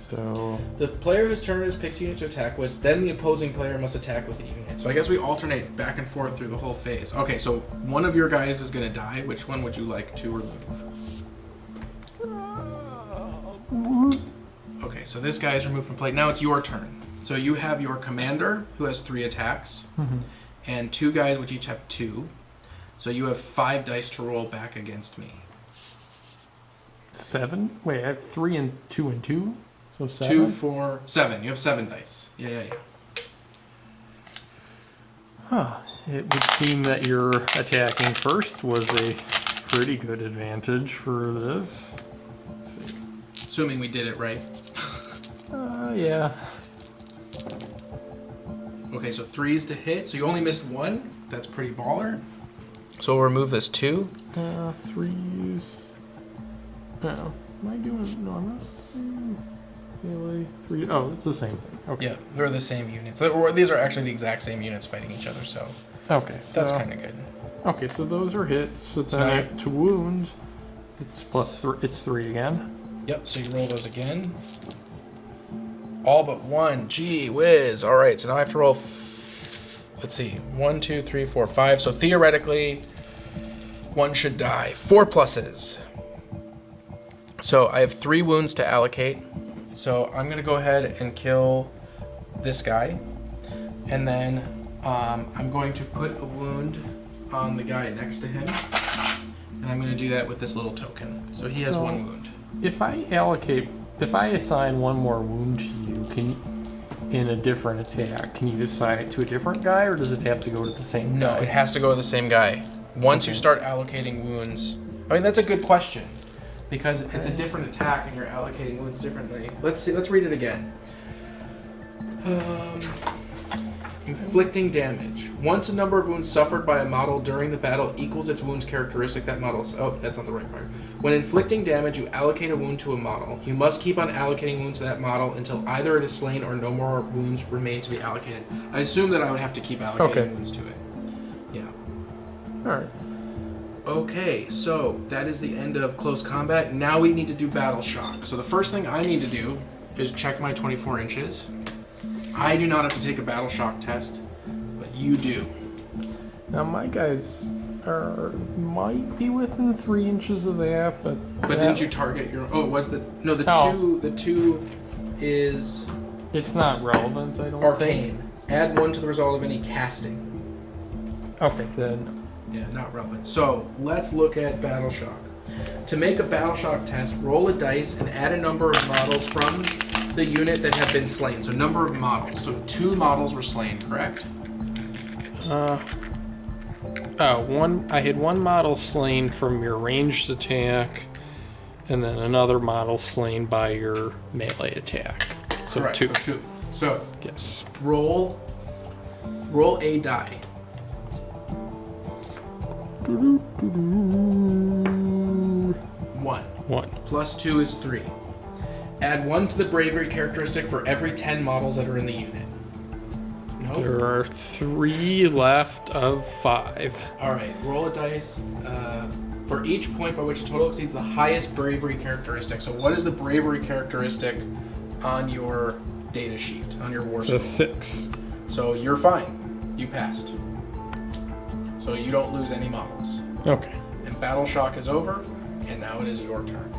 So The player whose turn it is picks unit to attack with, then the opposing player must attack with the unit. So I guess we alternate back and forth through the whole phase. Okay, so one of your guys is going to die. Which one would you like to remove? Okay, so this guy is removed from play. Now it's your turn. So you have your commander, who has 3 attacks, and 2 guys which each have 2. So you have 5 dice to roll back against me. 7? Wait, I have 3 and 2 and 2? So 7? 2, 4, 7. You have 7 dice. Yeah. Huh. It would seem that your attacking first was a pretty good advantage for this. Let's see. Assuming we did it right. Yeah. Okay, so 3s to hit. So you only missed 1. That's pretty baller. So we'll remove this 2. 3s. Oh, am I doing? No, I'm not. Really? 3. Oh, it's the same thing. Okay. Yeah, they're the same units. Or these are actually the exact same units fighting each other, so Okay. that's kind of good. Okay, so those are hits. So then now I have 2 wounds. It's plus 3. It's 3 again. Yep, so you roll those again. All but 1. Gee whiz. All right, so now I have to roll, let's see, 1, 2, 3, 4, 5. So theoretically, 1 should die. 4 pluses. So I have 3 wounds to allocate. So I'm going to go ahead and kill this guy. And then I'm going to put a wound on the guy next to him. And I'm going to do that with this little token. So he has 1 wound. If I assign 1 more wound to you, in a different attack, can you assign it to a different guy, or does it have to go to the same guy? No, it has to go to the same guy. Once you start allocating wounds... I mean, that's a good question. Because it's a different attack and you're allocating wounds differently. Let's see. Let's read it again. Inflicting damage. Once a number of wounds suffered by a model during the battle equals its wounds characteristic, that model's... Oh, that's not the right part. When inflicting damage, you allocate a wound to a model. You must keep on allocating wounds to that model until either it is slain or no more wounds remain to be allocated. I assume that I would have to keep allocating wounds to it. Yeah. Alright. Okay, so that is the end of close combat. Now we need to do battle shock. So the first thing I need to do is check my 24 inches. I do not have to take a battle shock test, but you do. Now my guys might be within 3 inches of that, but didn't you target your? Oh, what's the? No, the 2. The 2 is. It's not relevant. I don't arcane. think. Add 1 to the result of any casting. Okay, then. Yeah, not relevant. So let's look at battle shock. To make a battle shock test, roll a dice and add a number of models from the unit that have been slain. So number of models. So 2 models were slain, correct? I had 1 model slain from your ranged attack, and then another model slain by your melee attack. So correct. 2. So 2. So yes. Roll a die. 1. Plus 2 is 3. Add 1 to the bravery characteristic for every 10 models that are in the unit. No? There are 3 left of 5. Alright, roll a dice for each point by which a total exceeds the highest bravery characteristic. So what is the bravery characteristic on your data sheet, on your war So scroll? 6. So you're fine. You passed. So you don't lose any models. Okay. And battle shock is over, and now it is your turn.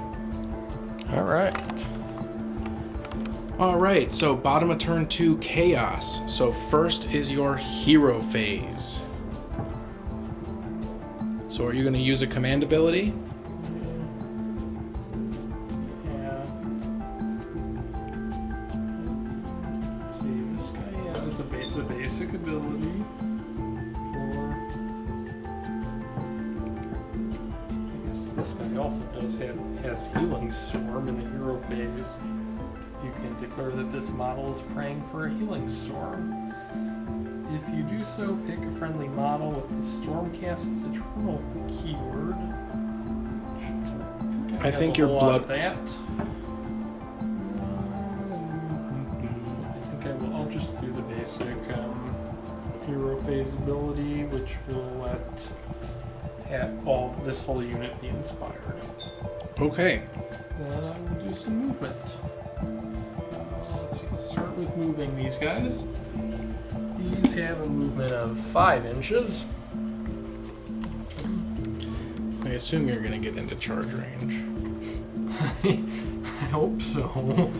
Alright, so bottom of turn 2, chaos. So first is your hero phase. So are you going to use a command ability? Yeah. See, this guy has the basic ability for... I guess this guy also has healing storm in the hero phase. You can declare that this model is praying for a healing storm. If you do so, pick a friendly model with the Stormcast's Eternal keyword. I think your blood... That. I think I'll just do the basic hero phase ability, which will let this whole unit be inspired. Okay. Then I will do some movement. Let's see, let's start with moving these guys. These have a movement of 5 inches. I assume you're going to get into charge range. I hope so.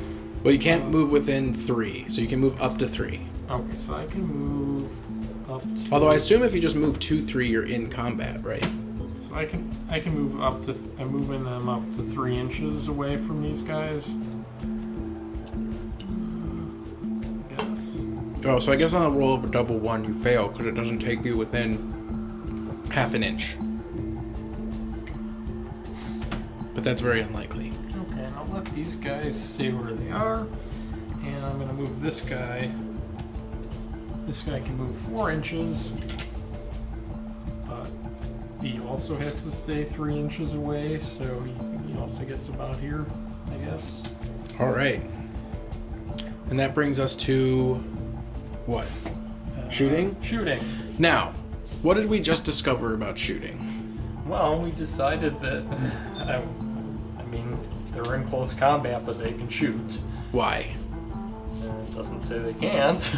Well, you can't move within 3, so you can move up to 3. Okay, so I can move up to... Although I assume if you just move 2, 3, you're in combat, right? So I can move up to... I'm moving them up to 3 inches away from these guys. I guess. Oh, so I guess on a roll of a double 1, you fail because it doesn't take you within half an inch. But that's very unlikely. Okay, and I'll let these guys stay where they are. And I'm going to move this guy. This guy can move 4 inches. But he also has to stay 3 inches away, so he also gets about here, I guess. All right. And that brings us to what? Shooting? Shooting. Now, what did we just discover about shooting? Well, we decided that, I mean, they're in close combat, but they can shoot. Why? It doesn't say they can't.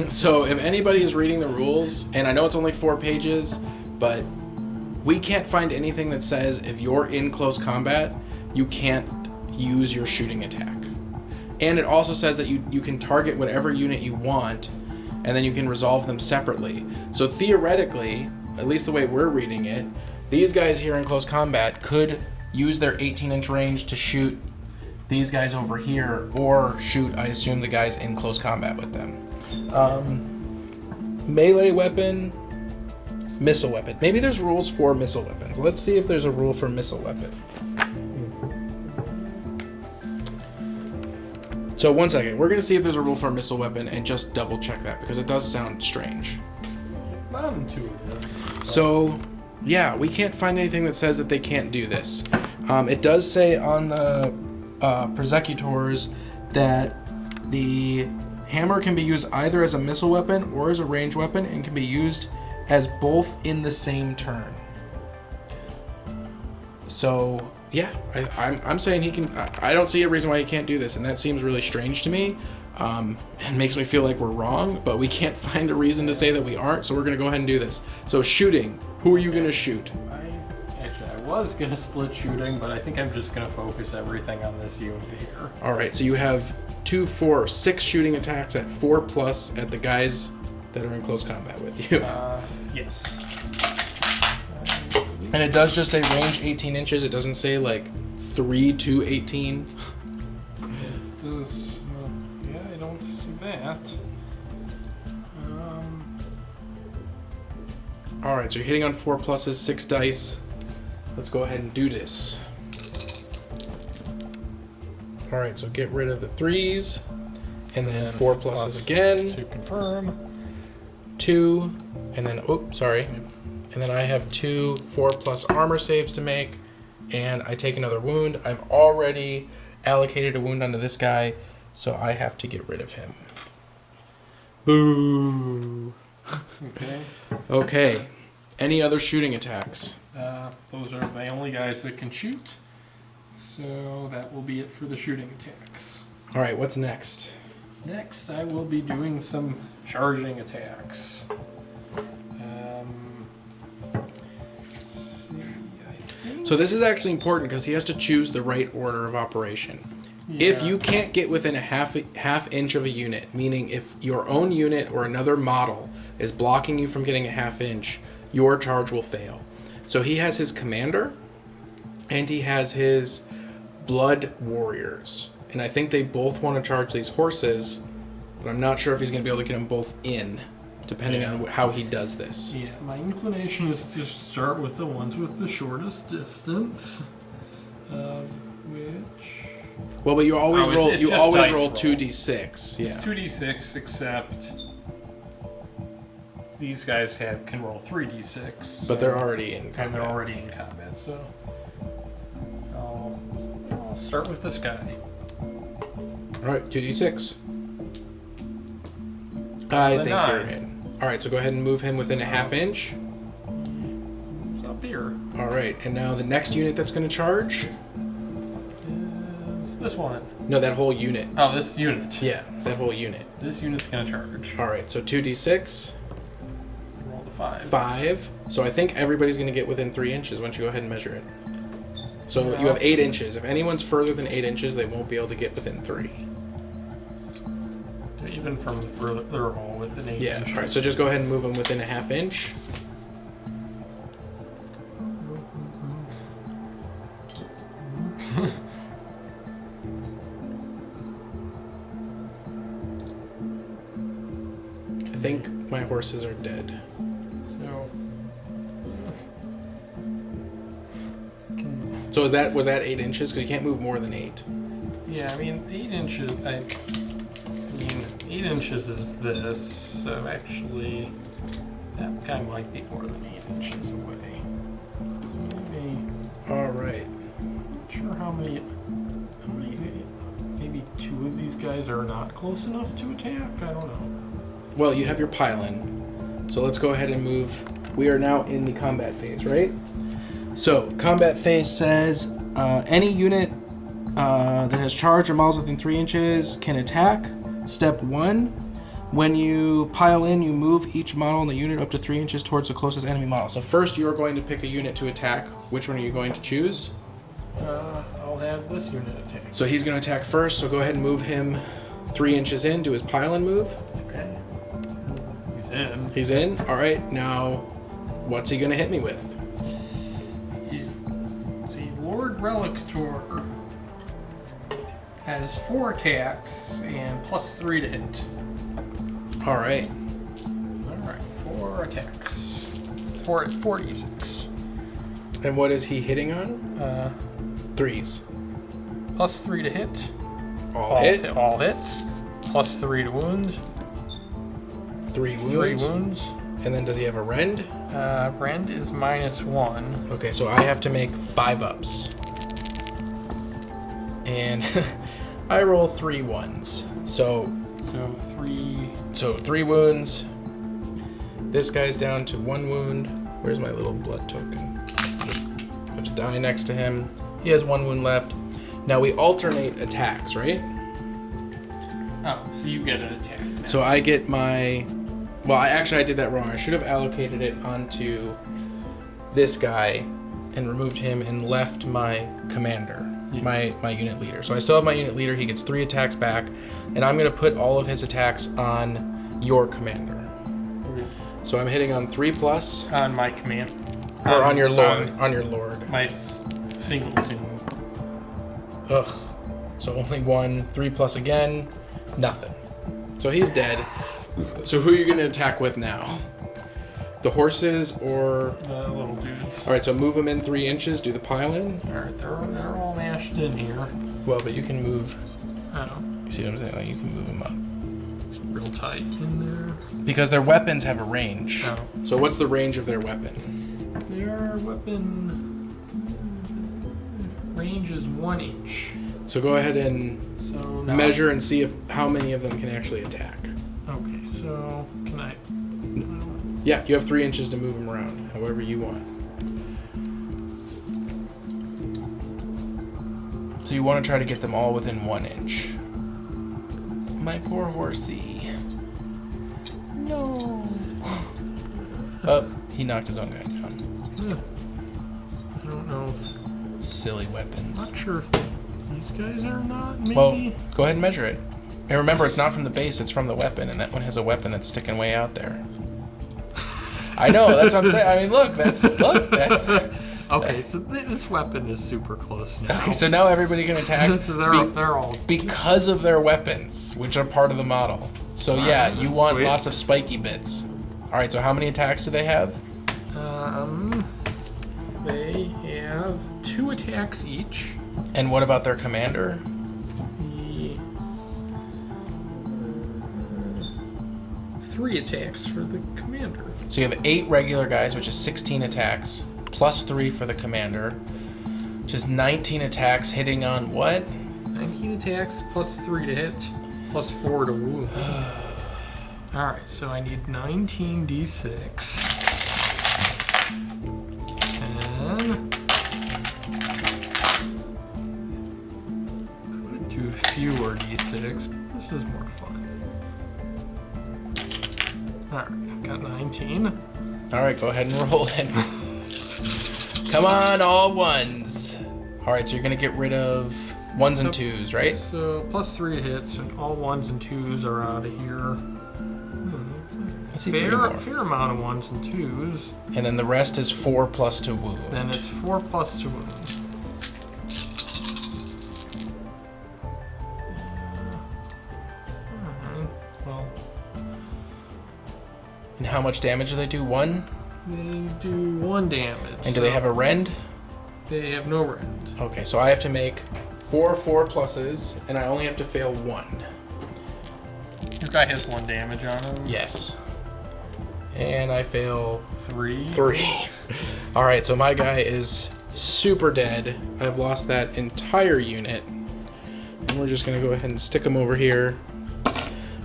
So if anybody is reading the rules, and I know it's only 4 pages, but we can't find anything that says if you're in close combat, you can't use your shooting attack. And it also says that you can target whatever unit you want, and then you can resolve them separately. So theoretically, at least the way we're reading it, these guys here in close combat could use their 18-inch range to shoot these guys over here, or shoot, I assume, the guys in close combat with them. Melee weapon, missile weapon. Maybe there's rules for missile weapons. Let's see if there's a rule for missile weapon. So 1 second, we're going to see if there's a rule for a missile weapon and just double check that because it does sound strange. Not intuitive. So, yeah, we can't find anything that says that they can't do this. It does say on the Prosecutors that the hammer can be used either as a missile weapon or as a ranged weapon and can be used as both in the same turn. So, yeah, I'm saying he can. I don't see a reason why he can't do this, and that seems really strange to me. It makes me feel like we're wrong, but we can't find a reason to say that we aren't, so we're going to go ahead and do this. So shooting, who are you going to shoot? I was going to split shooting, but I think I'm just going to focus everything on this unit here. All right, so you have 2, 4, 6 shooting attacks at 4+ at the guys that are in close combat with you. Yes. And it does just say range 18 inches. It doesn't say like 3 to 18. It does. Yeah, I don't see that. All right, so you're hitting on 4+, 6 dice. Let's go ahead and do this. All right, so get rid of the 3s, and then 4+ again. To confirm. 2, and then and then I have 2 4+ armor saves to make, and I take another wound. I've already allocated a wound onto this guy, so I have to get rid of him. Boo. Okay. Any other shooting attacks? Those are the only guys that can shoot. So that will be it for the shooting attacks. All right, what's next? Next, I will be doing some charging attacks. So this is actually important because he has to choose the right order of operation. Yeah. If you can't get within a half inch of a unit, meaning if your own unit or another model is blocking you from getting a half inch, your charge will fail. So he has his commander, and he has his blood warriors. And I think they both want to charge these horses, but I'm not sure if he's going to be able to get them both in, depending on how he does this. Yeah, my inclination is to start with the ones with the shortest distance, which... Well, but you always roll 2d6. Yeah. It's 2d6, except these guys can roll 3d6. But they're already in combat. And they're already in combat, so I'll start with this guy. Alright, 2d6. I think you're in. Alright, so go ahead and move him within a half inch. So up here. All right, and now the next unit that's going to charge? Is this one. No, that whole unit. Oh, this unit. Yeah, that whole unit. This unit's going to charge. All right, so 2d6. Roll the 5. 5. So I think everybody's going to get within 3 inches once you go ahead and measure it. So you have 8 inches. If anyone's further than 8 inches, they won't be able to get within 3. Even from further all within 8 Yeah, inches. all right, so just go ahead and move them within a ½ inch. I think my horses are dead. So... So was that 8 inches? Because you can't move more than 8. Yeah, I mean, 8 inches... I mean, 8 inches is this, so actually... That guy might be more than 8 inches away. So maybe... Alright. Not sure how many... Maybe 2 of these guys are not close enough to attack? I don't know. Well, you have your pylon. So let's go ahead and move. We are now in the combat phase, right? So, combat phase says any unit that has charge or models within 3 inches can attack. Step 1. When you pile in, you move each model in the unit up to 3 inches towards the closest enemy model. So first you're going to pick a unit to attack. Which one are you going to choose? I'll have this unit attack. So he's going to attack first, so go ahead and move him 3 inches in, do his pylon move. Okay. He's in. He's in. Alright, now what's he going to hit me with? Let's see, Lord Relictor has 4 attacks and plus 3 to hit. Alright. Alright, 4 attacks. 4d6. And what is he hitting on? 3s. Plus 3 to hit. All hit? All hits. Plus 3 to wound. 3 wounds. 3 wounds. And then does he have a rend? Rend is -1. Okay, so I have to make 5 ups. And I roll 3 1s. So 3. So 3 wounds. This guy's down to 1 wound. Where's my little blood token? Just put a die next to him. He has 1 wound left. Now we alternate attacks, right? Oh, so you get an attack now. So I get my... Well, I did that wrong. I should have allocated it onto this guy and removed him and left my commander, my unit leader. So I still have my unit leader. He gets 3 attacks back, and I'm going to put all of his attacks on your commander. Okay. So I'm hitting on 3+. On my command. Or on your lord. On your lord. My singleton. Ugh. So only 1. 3+ again. Nothing. So he's dead. So who are you going to attack with now? The horses or... The little dudes. Alright, so move them in 3 inches. Do the pylon. Alright, they're all mashed in here. Well, but you can move... Oh. You see what I'm saying? Like, you can move them up. Real tight in there. Because their weapons have a range. Oh. So what's the range of their weapon? Their weapon range is 1 inch. So go ahead and So now, measure and see how many of them can actually attack. Okay, so can I? Yeah, you have 3 inches to move them around, however you want. So you want to try to get them all within 1 inch. My poor horsey. No. Oh, he knocked his own guy down. I don't know. If, Silly weapons. not sure if these guys are not. Maybe. Well, go ahead and measure it. And remember, it's not from the base, it's from the weapon, and that one has a weapon that's sticking way out there. I know, that's what I'm saying. I mean, look, that's... Okay, so this weapon is super close now. Okay, so now everybody can attack So they're all because of their weapons, which are part of the model. So yeah, you want sweet. lots of spiky bits. Alright, so how many attacks do they have? They have 2 attacks each. And what about their commander? The 3 attacks for the commander. So you have 8 regular guys, which is 16 attacks, plus 3 for the commander, which is 19 attacks hitting on what? 19 attacks, plus 3 to hit, plus 4 to wound. Alright, so I need 19d6. then could do fewer d6, but this is more fun. Alright, got 19. Alright, go ahead and roll it. Come on, all ones. Alright, so you're going to get rid of ones and twos, right? So +3 hits, and all ones and twos are out of here. Let's see, Fair amount of ones and twos. And then the rest is 4 plus to wound. Then it's 4 plus to wound. Well, And how much damage do they do? 1? they do 1 damage. And do they have a rend? They have no rend. Okay, so I have to make 4 pluses, and I only have to fail 1. Your guy has 1 damage on him. Yes. And I fail 3. 3. Alright, so my guy is super dead. I've lost that entire unit. And we're just going to go ahead and stick him over here.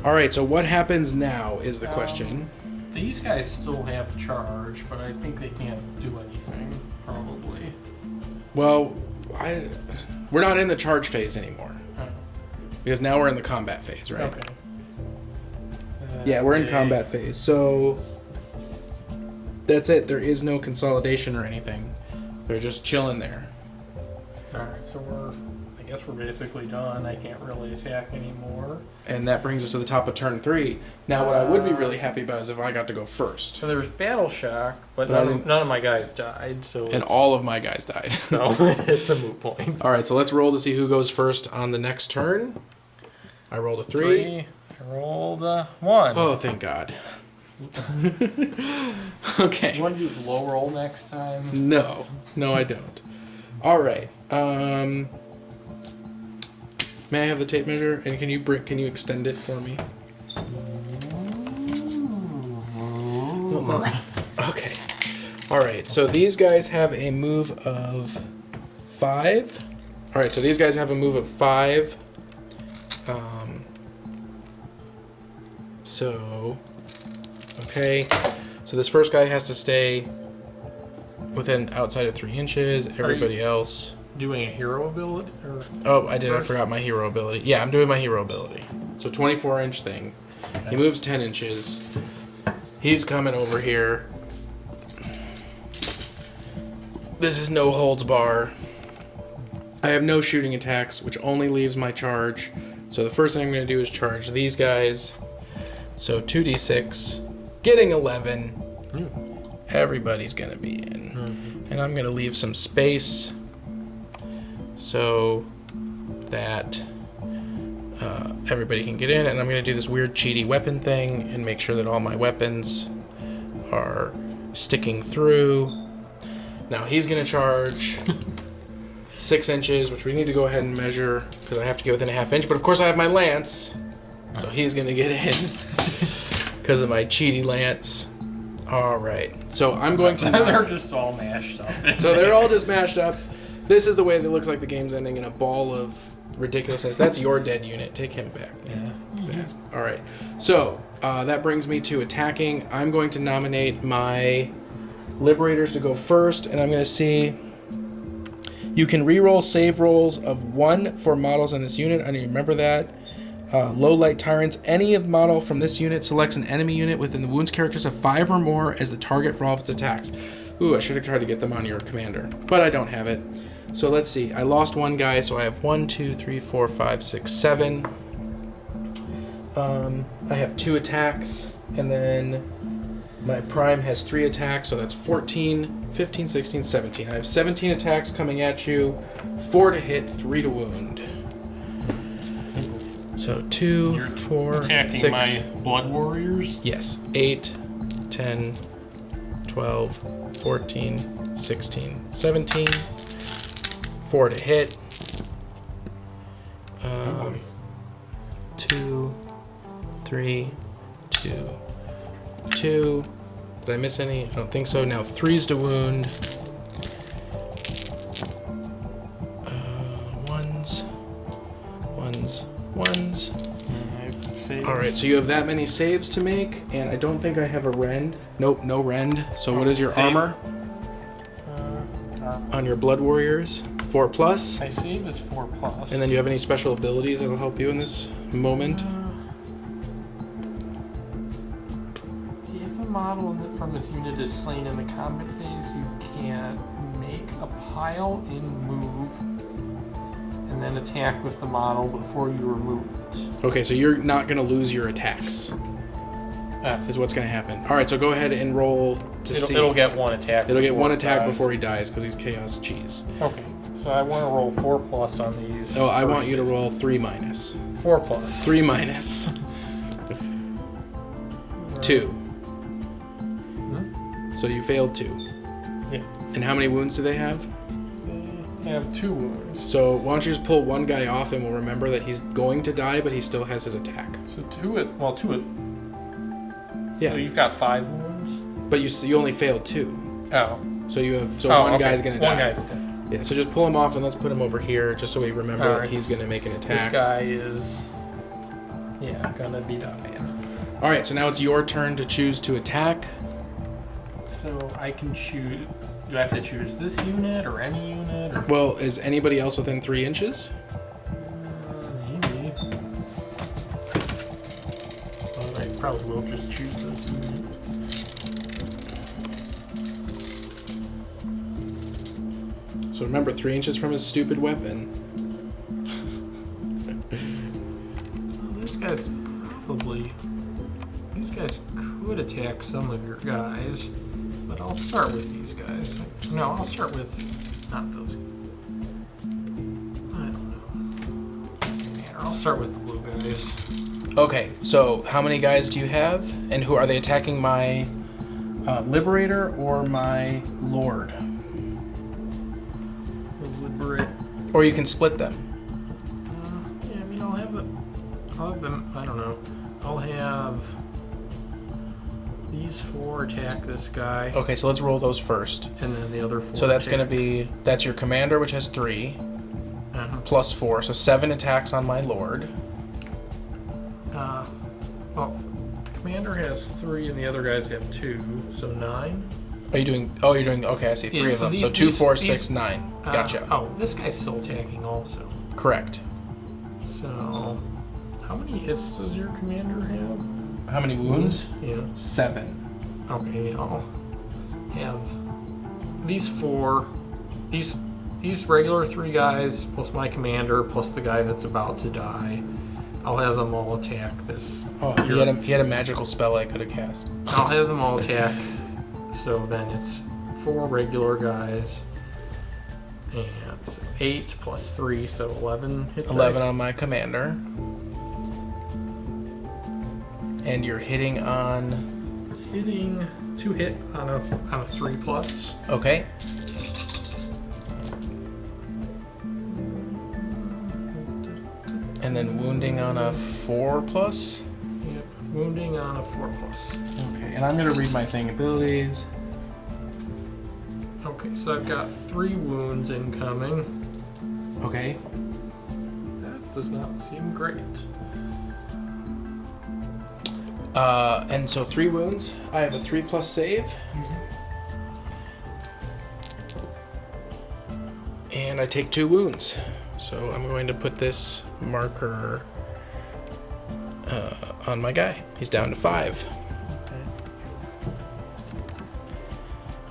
Alright, so what happens now is the question. These guys still have charge, but I think they can't do anything, probably. Well, we're not in the charge phase anymore. Oh. Because now we're in the combat phase, right? Okay. Yeah, we're in combat phase. So that's it. There is no consolidation or anything. They're just chilling there. Alright, so I guess we're basically done. I can't really attack anymore. And that brings us to the top of turn 3. Now, what I would be really happy about is if I got to go first. So there's battle shock, but But none of my guys died, so And all of my guys died. so it's a moot point. Alright, so let's roll to see who goes first on the next turn. I rolled a 3. I rolled a 1. Oh, thank God. Okay. You want to do low roll next time? No, I don't. All right. May I have the tape measure? And can you extend it for me? Okay. All right. So these guys have a move of 5. All right. So these guys have a move of 5. Okay. So this first guy has to stay within outside of 3 inches. Everybody else. Doing a hero ability? Or Oh, I did. I forgot my hero ability. Yeah, I'm doing my hero ability. So 24-inch thing. Okay. He moves 10 inches. He's coming over here. This is no holds bar. I have no shooting attacks, which only leaves my charge. So the first thing I'm going to do is charge these guys. So 2d6. Getting 11. Everybody's going to be in. And I'm going to leave some space so that everybody can get in. And I'm going to do this weird cheaty weapon thing and make sure that all my weapons are sticking through. Now he's going to charge 6 inches, which we need to go ahead and measure because I have to get within a half inch. But of course I have my lance, so he's going to get in because of my cheaty lance. All right, so I'm going to... They're just all mashed up. So they're all just mashed up. This is the way that looks like the game's ending, in a ball of ridiculousness. That's your dead unit. Take him back. Yeah. All right. So that brings me to attacking. I'm going to nominate my Liberators to go first, and I'm going to see... You can reroll save rolls of 1 for models in this unit. I need to remember that. Low Light Tyrants. Any of model from this unit selects an enemy unit within the wounds characters of 5 or more as the target for all of its attacks. Ooh, I should have tried to get them on your commander, but I don't have it. So let's see. I lost one guy, so I have 1, 2, 3, 4, 5, 6, 7. I have 2 attacks, and then my prime has 3 attacks, so that's 14, 15, 16, 17. I have 17 attacks coming at you, 4 to hit, 3 to wound. So 2, You're 4, attacking 6. my blood warriors? Yes. 8, 10, 12, 14, 16, 17. 4 to hit. 2, 3, 2, 2. Did I miss any? I don't think so. Now 3's to wound. Ones. Alright, so you have that many saves to make, and I don't think I have a rend. Nope, no rend. So what is your Save. armor? on your Blood Warriors, 4+. My save is 4+. And then you have any special abilities that will help you in this moment? If a model from this unit is slain in the combat phase, you can make a pile in move and then attack with the model before you remove it. Okay, so you're not going to lose your attacks, is what's going to happen. All right, so go ahead and roll to see. It'll get one attack. It'll get one attack before he dies because he's Chaos Cheese. Okay, so I want to roll 4+ on these. Oh, I want you to roll 3-. 4+. 3-. 2. So you failed 2. Yeah. And how many wounds do they have? They have 2 wounds. So why don't you just pull one guy off and we'll remember that he's going to die, but he still has his attack. So 2 at... Well, 2 at... Yeah. So you've got 5 wounds? But you only failed 2. Oh. So you have... So one guy's going to die. One guy's dead. Yeah, so just pull him off and let's put him over here just so we remember that he's going to make an attack. This guy is... Yeah, gonna be dying. Alright, so now it's your turn to choose to attack. So I can choose... Do I have to choose this unit or any unit? Or... Well, is anybody else within 3 inches? Maybe. Well, I probably will just choose this unit. So remember, 3 inches from his stupid weapon. Well, this guy's probably... These guys could attack some of your guys, but I'll start with these guys. No, I'll start with... Not those. I don't know. Matter. I'll start with the blue guys. Okay, so how many guys do you have? And who are they attacking? My Liberator or my Lord? The Liberate. Or you can split them. Yeah, I mean, I'll have them, I don't know. I'll have these 4 attack this guy. Okay, so let's roll those first. And then the other 4 So that's attack. going to be... That's your commander, which has 3. Plus 4, so 7 attacks on my Lord. Well, the commander has 3 and the other guys have 2, so 9. Are you doing... Oh, you're doing... Okay, I see. 3 of them. So 2, 4, 6, 9. Gotcha. Oh, this guy's still attacking also. Correct. So, how many hits does your commander have? How many wounds? Yeah. 7. Okay, I'll have these 4. These regular 3 guys, plus my commander, plus the guy that's about to die. I'll have them all attack this. Oh, he had a magical spell I could have cast. I'll have them all attack. So then it's 4 regular guys. And so 8 plus 3, so 11 hit dice. 11 on my commander. And you're hitting on... Hitting 2 hit on a 3+. Okay. And then wounding on a 4+. Yep, wounding on a 4+. Okay, and I'm going to read my thing. Abilities. Okay, so I've got 3 wounds incoming. Okay. That does not seem great. And so 3 wounds. I have a 3+ save. And I take 2 wounds. So I'm going to put this marker on my guy. He's down to 5.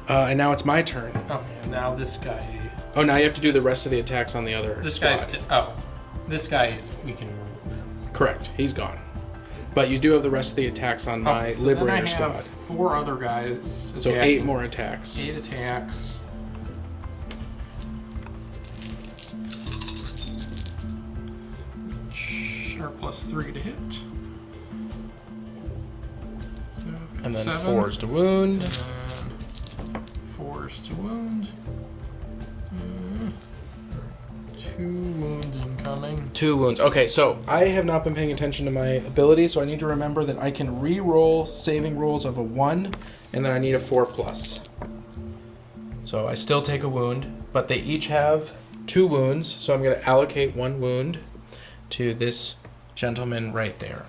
And now it's my turn. Okay, now this guy... Oh, now you have to do the rest of the attacks on the other This squad. guy's... this guy is... We can remove him. Correct. He's gone. But you do have the rest of the attacks on my so Liberator then I have squad. 4 other guys. So attacking. 8 more attacks. 8 attacks. Are +3 to hit. So I've got And then 7. 4s to wound. And 4s to wound. 2 wounds incoming. 2 wounds. Okay, so I have not been paying attention to my abilities, so I need to remember that I can re-roll saving rolls of a 1, and then I need a 4+. So I still take a wound, but they each have 2 wounds, so I'm going to allocate 1 wound to this gentleman right there.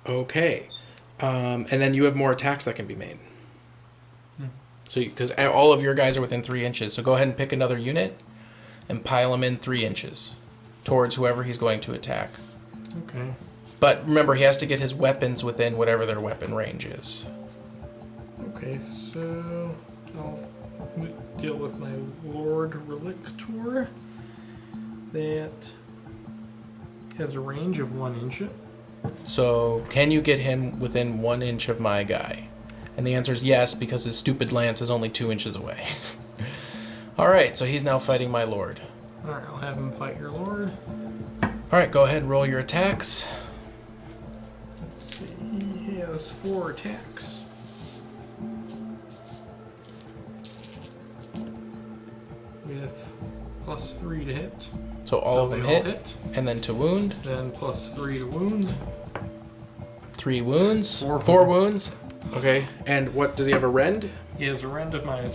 Okay. And then you have more attacks that can be made. So, because all of your guys are within 3 inches. So go ahead and pick another unit and pile them in 3 inches towards whoever he's going to attack. Okay. But remember, he has to get his weapons within whatever their weapon range is. Okay, so I'll deal with my Lord Relictor. That has a range of 1 inch. So can you get him within 1 inch of my guy? And the answer is yes, because his stupid lance is only 2 inches away. Alright, so he's now fighting my lord. Alright, I'll have him fight your lord. Alright, go ahead and roll your attacks. Let's see, he has 4 attacks. With +3 to hit. So all of them they all hit. And then to wound. Then +3 to wound. 3 wounds. 4 wounds. Okay, and what, does he have a rend? He has a rend of -1.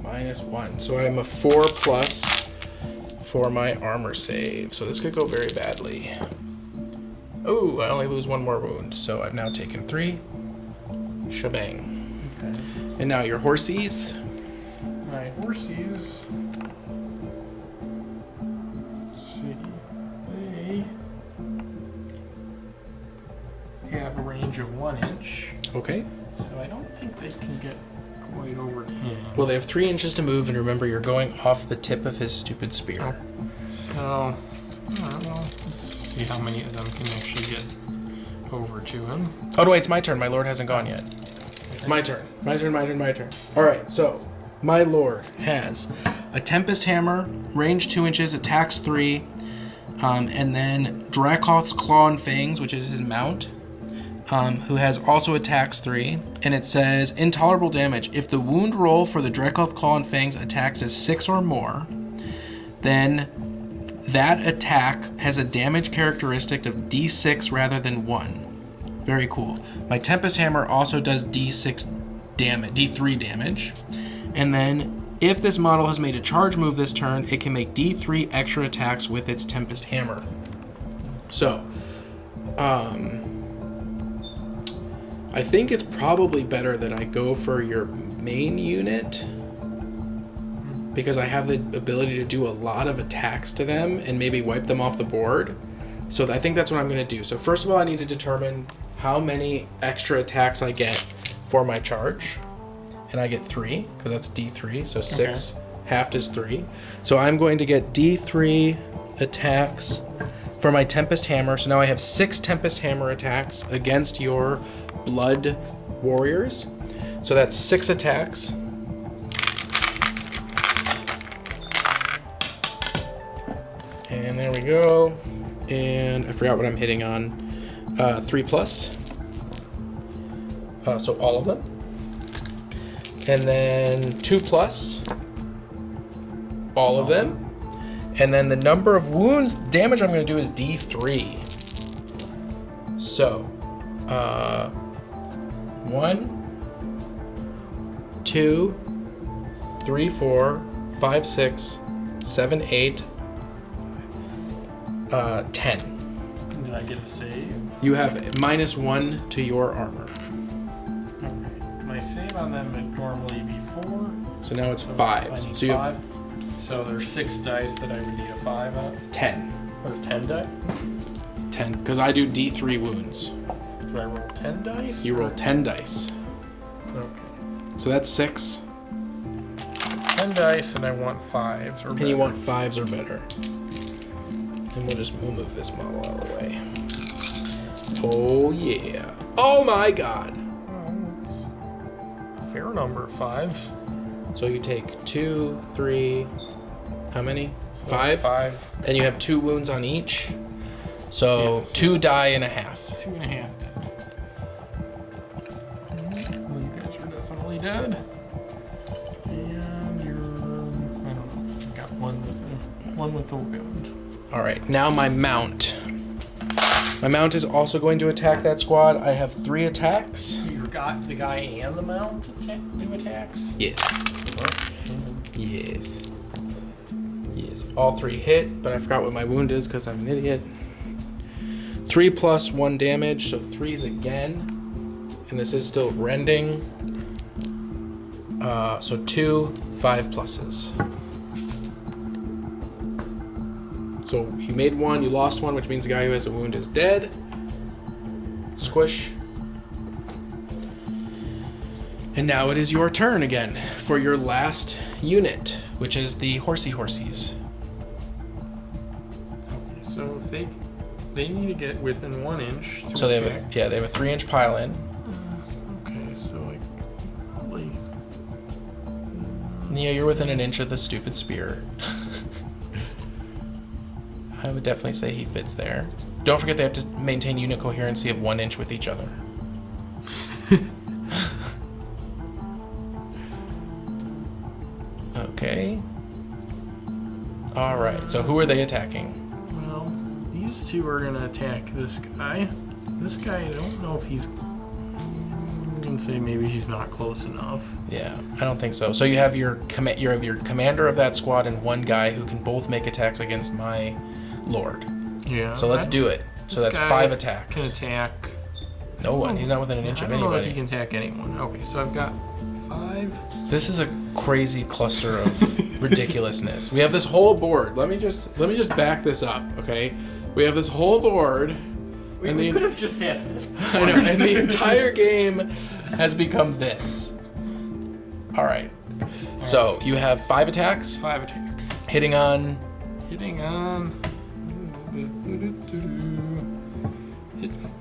-1. So I'm a 4+ for my armor save. So this could go very badly. Oh, I only lose 1 more wound. So I've now taken 3. Shebang. Okay. And now your horsies. My horsies. Let's see. They have a range of 1 inch. Okay. So I don't think they can get quite over to him. Well, they have 3 inches to move, and remember, you're going off the tip of his stupid spear. So, alright, well, let's see how many of them can actually get over to him. Oh, no, wait, it's my turn. My lord hasn't gone yet. It's my turn. My turn. All right, so my lord has a Tempest Hammer, range 2 inches, attacks 3, and then Dracoth's Claw and Fangs, which is his mount, who has also attacks 3, and it says intolerable damage. If the wound roll for the Dracoth Claw and Fangs attacks is 6 or more, then that attack has a damage characteristic of D6 rather than 1. Very cool. My Tempest Hammer also does D6 damage, D3 damage, and then if this model has made a charge move this turn, it can make D3 extra attacks with its Tempest Hammer. So, I think it's probably better that I go for your main unit because I have the ability to do a lot of attacks to them and maybe wipe them off the board. So I think that's what I'm going to do. So first of all, I need to determine how many extra attacks I get for my charge. And I get 3 because that's D3. So 6 halved is 3. So I'm going to get D3 attacks for my Tempest Hammer. So now I have 6 Tempest Hammer attacks against your Blood Warriors. So that's 6 attacks. And there we go. And I forgot what I'm hitting on. 3+. So all of them. And then 2+. All of them. And then the number of wounds damage I'm going to do is D3. So, 1, 2, 3, 4, 5, 6, 7, 8, 10. Did I get a save? You have -1 to your armor. Okay. My save on them would normally be 4. So now it's So 5. I need So you 5. So there's 6 dice that I would need a 5 on. have 10. Or 10 dice? 10. Because I do D3 wounds. Do I roll 10 dice? You roll 10 dice. Okay. So that's 6. 10 dice and I want 5s or better. And you want 5s or better. And we'll move this model out of the way. Oh yeah. Oh my god. Well, that's a fair number of 5s. So you take 2, 3, how many? So 5? 5. And you have 2 wounds on each. So Yeah, so 2 die and a half. 2.5 dead. Well, you guys are definitely dead. And you're, I don't know, you got one with a wound. Alright, now my mount. My mount is also going to attack that squad. I have 3 attacks. The guy and the mount do attacks? Yes. Yes. Yes. All 3 hit, but I forgot what my wound is because I'm an idiot. 3 plus 1 damage, so 3's again. And this is still rending. So 2 5+s. So you made 1, you lost 1, which means the guy who has a wound is dead. Squish. And now it is your turn again for your last unit, which is the horsies. Okay, so if they need to get within 1 inch. So they have they have a 3-inch pile in. Okay, so like probably. Yeah, you're within an inch of the stupid spear. I would definitely say he fits there. Don't forget they have to maintain unit coherency of 1 inch with each other. Okay. Alright, so who are they attacking? Well, these two are gonna attack this guy. This guy, I don't know if he's. I'm gonna say maybe he's not close enough. Yeah, I don't think so. So you have your commander of that squad and one guy who can both make attacks against my lord. Yeah. So let's do it. So that's 5 attacks. Can attack. No one. He's not within an inch of I don't know if anybody. he can attack anyone. Okay, so I've got 5. This is a crazy cluster of ridiculousness. We have this whole board. Let me just back this up, okay? We have this whole board. We could have just had this. I know, and the entire game has become this. All right. So you have 5 attacks. 5 attacks. Hitting on. Hit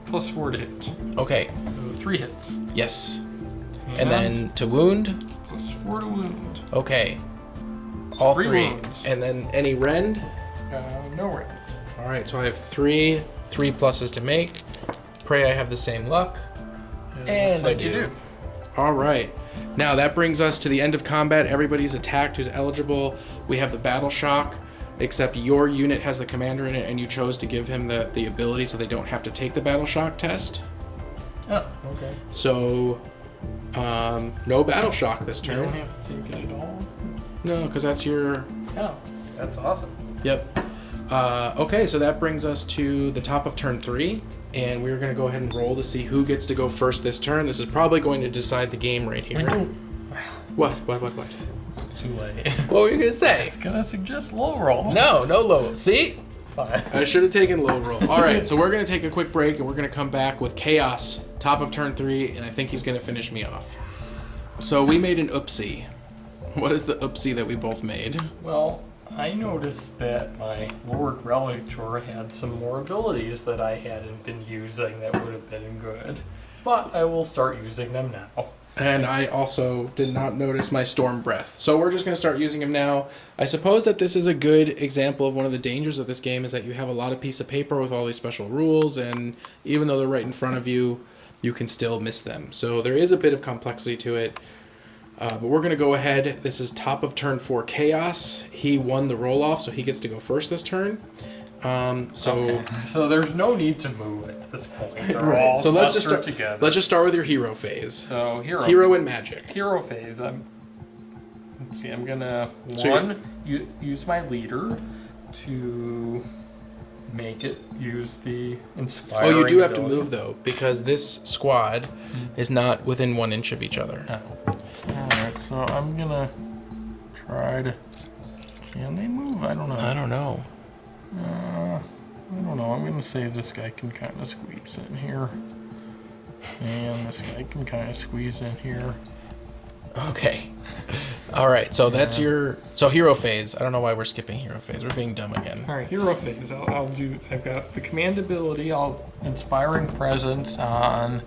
+4 to hit. Okay. So 3 hits. Yes. And then to wound. +4 to wound. Okay. All 3. Wounds. And then any rend. No rend. All right. So I have 3 3+ to make. Pray I have the same luck. And like I you do. do. All right. Now that brings us to the end of combat. Everybody's attacked who's eligible. We have the battle shock, except your unit has the commander in it, and you chose to give him the ability so they don't have to take the battle shock test. Oh, okay. So, no battle shock this You don't turn. have to take it at all? No, because that's your. Oh, that's awesome. Yep. Okay, so that brings us to the top of turn 3, and we're going to go ahead and roll to see who gets to go first this turn. This is probably going to decide the game right here. What? It's too late. What were you going to say? It's gonna suggest low roll. No low. See? Fine. I should have taken low roll. All right, so we're going to take a quick break, and we're going to come back with Chaos, top of turn 3, and I think he's going to finish me off. So we made an oopsie. What is the oopsie that we both made? Well, I noticed that my Lord Relitor had some more abilities that I hadn't been using that would have been good. But I will start using them now. And I also did not notice my Storm Breath. So we're just going to start using them now. I suppose that this is a good example of one of the dangers of this game is that you have a lot of piece of paper with all these special rules, and even though they're right in front of you, you can still miss them. So there is a bit of complexity to it. But we're going to go ahead. This is top of turn 4 Chaos. He won the roll-off, so he gets to go first this turn. So there's no need to move at this point. They're Right. all So let's clustered together. Let's just start with your hero phase. So Hero and magic. Hero phase. Let's see. I'm gonna So use my leader to make it use the inspiring. Oh, you do have to ability. move though, because this squad is not within 1 inch of each other. Oh. All right. So I'm gonna try to. Can they move? I don't know. I don't know. I don't know. I'm gonna say this guy can kind of squeeze in here, and this guy can kind of squeeze in here. Okay. All right. So that's your hero phase. I don't know why we're skipping hero phase. We're being dumb again. All right, hero phase. I'll do. I've got the command ability. I'll inspiring presence on.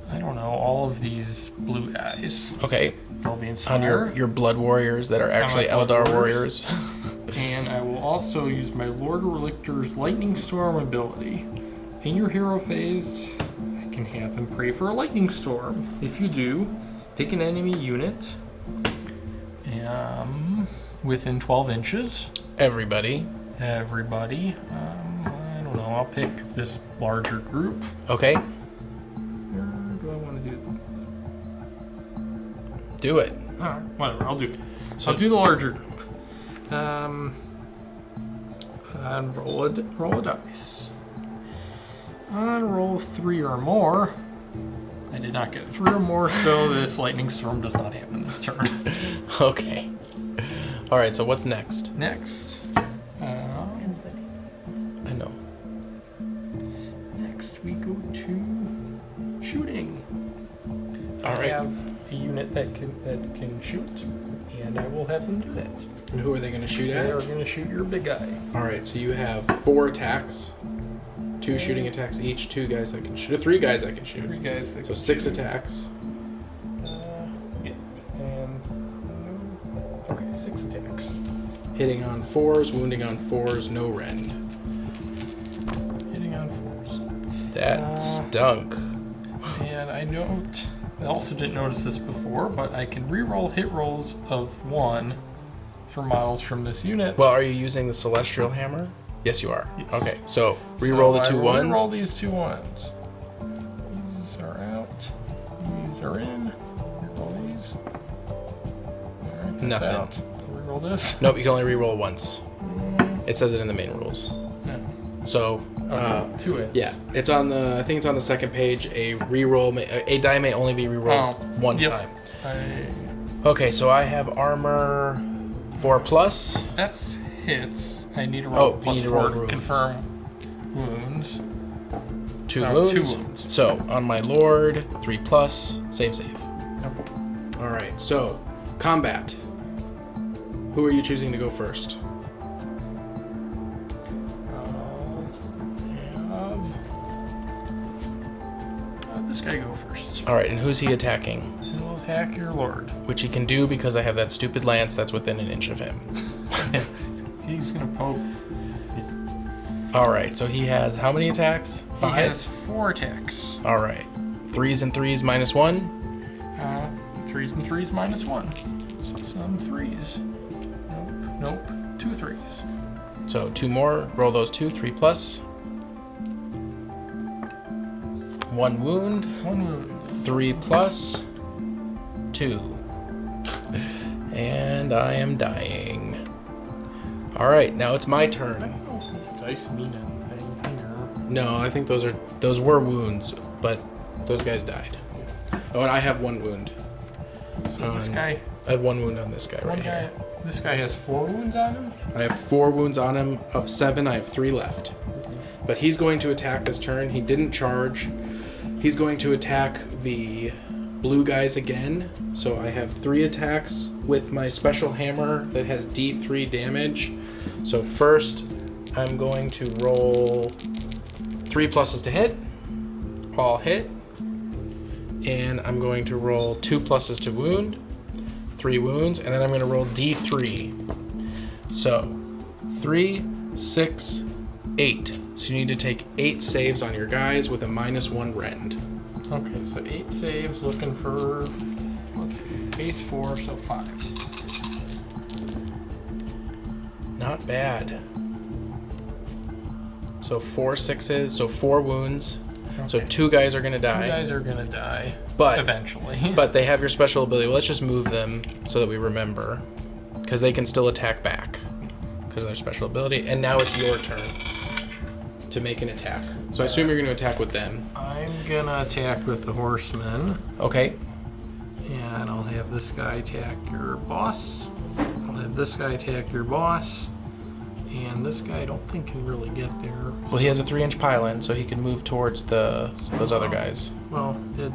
I don't know, all of these blue guys. Okay. They'll be On inspired. your blood warriors that are actually blood Eldar warriors. warriors. And I will also use my Lord Relictor's Lightning Storm ability. In your hero phase, I can have him pray for a lightning storm. If you do, pick an enemy unit within 12 inches. Everybody. I don't know, I'll pick this larger group. Okay. Where do I want to do them? Do it. Alright, whatever, I'll do it. So- I'll do the larger group. And roll a dice. On roll 3 or more, I did not get 3 or more, so this lightning storm does not happen this turn. Okay. All right. So what's next? Next, I know. next we go to shooting. All I right. have a unit that can shoot, and I will have them do that. And who are they going to shoot They at? are going to shoot your big guy. All right. So you have 4 attacks, 2 shooting attacks each, 2 guys that can shoot, 3 guys that can shoot. 3 guys. That So can 6 shoot. attacks. Yeah. And okay, 6 attacks. Hitting on 4s, wounding on 4s, no rend. Hitting on 4s. That stunk. And I also didn't notice this before, but I can reroll hit rolls of 1 for models from this unit. Well, are you using the Celestial Hammer? Yes, you are. Yes. Okay, so reroll the 2 ones. Reroll these 2 ones. These are out. These are in. Reroll these. Alright, that's Nothing. out. Reroll this. Nope, you can only reroll once. It says it in the main rules. No. So, 2 hits. yeah, it's on the. I think it's on the second page. A a die may only be rerolled one yep. time. I Okay, so I have armor 4+. That's hits. I need to roll Oh, you plus need to 4 roll to wounds. confirm wounds. 2 2 wounds. wounds. So on my Lord, 3+, save. Okay. All right, so combat. Who are you choosing to go first? This guy go first. All right, and who's he attacking? He'll attack your lord. Which he can do because I have that stupid lance that's within an inch of him. He's gonna poke. All right, so he has how many attacks? He 5? has 4 attacks. All right. 3s and 3s minus 1. 3s and 3s minus 1. Some 3s. Nope. 2 3s. So 2 more. Roll those 2. 3+. 1 wound. 1 wound. 3+. 2. And I am dying. All right, now it's my I turn. don't know if these dice mean anything here. No, I think those were wounds, but those guys died. Oh, and I have 1 wound. So this guy, I have 1 wound on this guy right here. this guy has 4 wounds on him. I have 4 wounds on him. Of 7, I have 3 left. But he's going to attack this turn. He didn't charge. He's going to attack the blue guys again. So I have 3 attacks with my special hammer that has D3 damage. So first, I'm going to roll 3 pluses to hit. All hit. And I'm going to roll 2 pluses to wound. 3 wounds. And then I'm going to roll D3. So 3, 6, 8. So you need to take 8 saves on your guys with a -1 rend. Okay, so 8 saves, looking for, let's see, base 4, so 5. Not bad. So 4 6s, so 4 wounds. So Okay. 2 guys are gonna die. 2 guys are gonna die But eventually. but they have your special ability. Well, let's just move them so that we remember, because they can still attack back because of their special ability. And now it's your turn to make an attack. So I assume you're gonna attack with them. I'm gonna attack with the horsemen, Okay. and I'll have this guy attack your boss. I'll have this guy attack your boss, and this guy I don't think can really get there. Well, he has a 3-inch pylon, so he can move towards those other guys. Well, the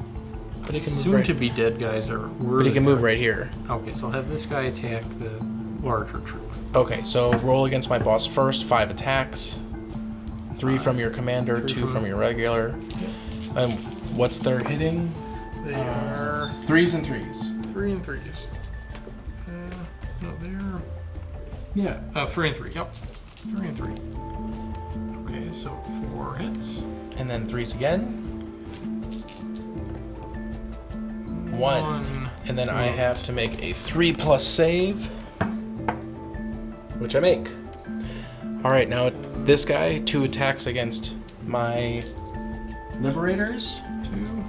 But he can move soon-to-be dead guys are. But he can move right here. Okay, so I'll have this guy attack the larger troop. Okay, so roll against my boss first. 5 attacks. 3 from your commander, 3 2 from- from your regular. What's their hitting? They are 3s and 3s. 3 and 3s. No, they're Yeah. 3 and 3. Yep, 3 and 3. Okay, so 4 hits. And then 3s again. 1. And then I have to make a 3+ save, which I make. All right, now this guy, 2 attacks against my liberators. 2.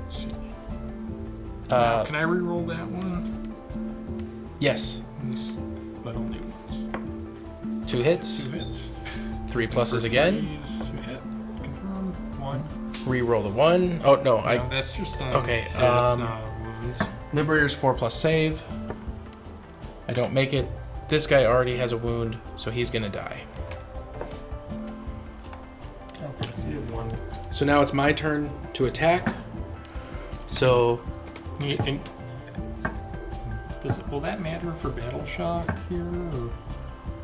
Let's see. Now, can I re-roll that one? Yes, But only once. 2 hits, 2 hits. 3 pluses For again. 3s, 2 hit. Confirm. 1. Re-roll the 1. Oh, no. No, that's just Okay, that's not wounds. Liberator's 4+ save. I don't make it. This guy already has a wound, so he's going to die. Okay, so you have 1. So now it's my turn to attack. So Will that matter for battle shock here? Or?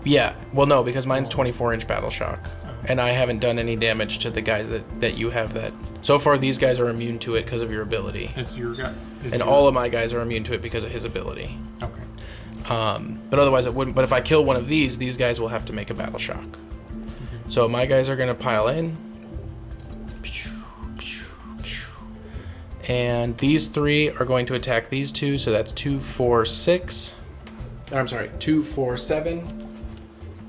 yeah, well no, because mine's 24-inch battle shock, and I haven't done any damage to the guys that you have that. So far, these guys are immune to it because of your ability, It's your guy. and all of my guys are immune to it because of his ability. Okay. But otherwise it wouldn't. But if I kill one of these guys will have to make a battle shock. So my guys are gonna pile in. And these 3 are going to attack these 2, so that's 2, 4, 6. I'm sorry, 2, 4, 7.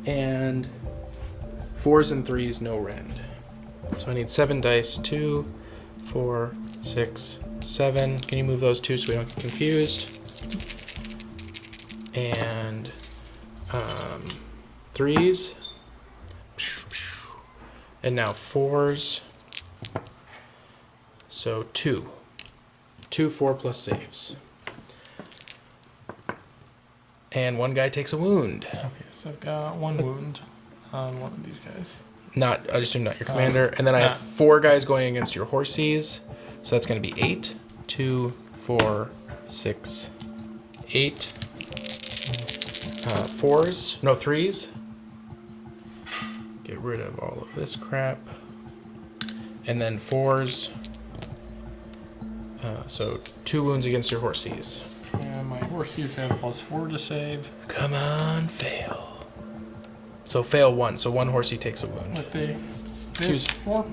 And 4s and 3s, no rend. So I need 7 dice. 2, 4, 6, 7. Can you move those 2 so we don't get confused? And 3s. And now 4s. So 2. 2 4+ saves. And one guy takes a wound. Okay, so I've got 1 wound on one of these guys. I assume not your commander. And then I have 4 guys going against your horsies. So that's going to be 8. 2, 4, 6, 8. 4s. No, 3s. Get rid of all of this crap. And then 4s. So 2 wounds against your horsies. And my horsies have +4 to save. Come on, fail. So fail 1. So 1 horsey takes a wound. But they Choose 4.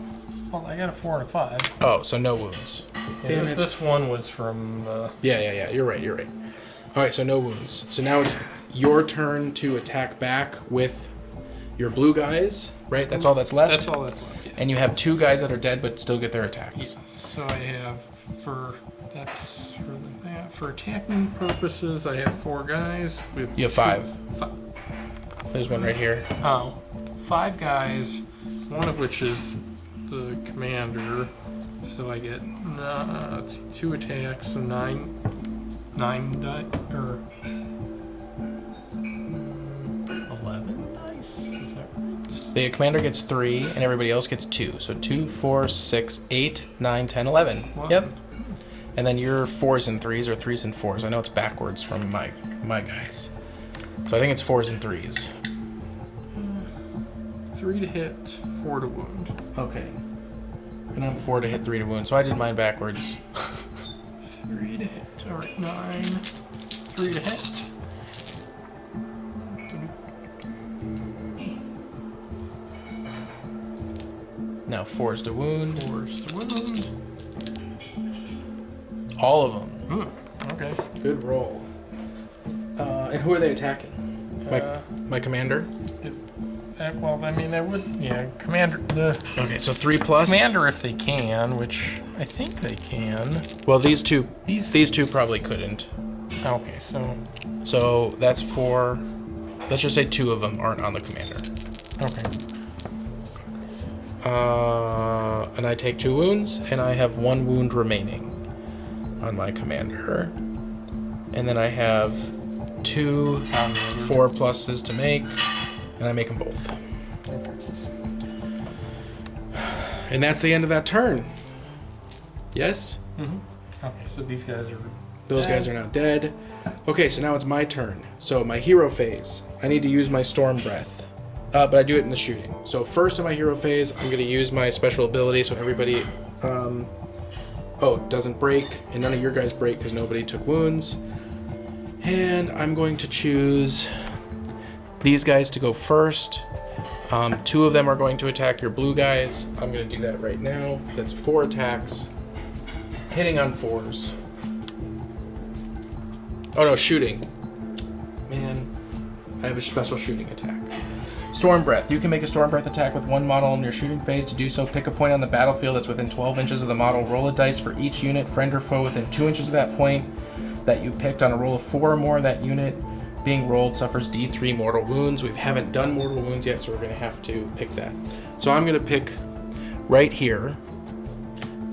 Well, I got a 4 and a 5. Oh, so no wounds. Yeah, this one was from the. Yeah. You're right. All right, so no wounds. So now it's your turn to attack back with your blue guys, right? That's all that's left. That's all that's left. Yeah. And you have 2 guys that are dead but still get their attacks. Yeah. So I have for attacking purposes, I have 4 guys with. You have 5. There's one right here. Oh, 5 guys, one of which is the commander. So I get 2 attacks, so 9 die or 11 dice. Is that right? The commander gets 3 and everybody else gets 2. So 2, 4, 6, 8, 9, 10, 11. Wow. Yep. And then your 4s and 3s or 3s and 4s. I know it's backwards from my guys. So I think it's 4s and 3s. 3 to hit, 4 to wound. Okay. And I'm 4 to hit, 3 to wound. So I did mine backwards. 3 to hit. All right, 9. 3 to hit. Now 4s to wound. 4's to wound. All of them. Okay. Good roll. And who are they attacking? My commander? Well, I mean, that would, yeah, commander, Okay, so 3+. commander if they can, which I think they can. Well, these two These, probably couldn't. okay, so, So that's 4. Let's just say 2 of them aren't on the commander. okay. And I take 2 wounds, and I have 1 wound remaining on my commander. And then I have 2 4+ to make, and I make them both. And that's the end of that turn. Yes? Mm-hmm. Okay, so these guys are Those guys are now dead. Okay, so now it's my turn. So my hero phase, I need to use my storm breath. But I do it in the shooting. So first in my hero phase, I'm going to use my special ability so everybody doesn't break, and none of your guys break because nobody took wounds. And I'm going to choose these guys to go first. 2 of them are going to attack your blue guys. I'm going to do that right now. That's 4 attacks. Hitting on 4s. Oh no, shooting. Man, I have a special shooting attack. Storm Breath. You can make a Storm Breath attack with 1 model in your shooting phase. To do so, pick a point on the battlefield that's within 12 inches of the model. Roll a dice for each unit, friend or foe, within 2 inches of that point that you picked. On a roll of 4 or more, that unit being rolled suffers D3 mortal wounds. We haven't done mortal wounds yet, so we're going to have to pick that. So I'm going to pick right here.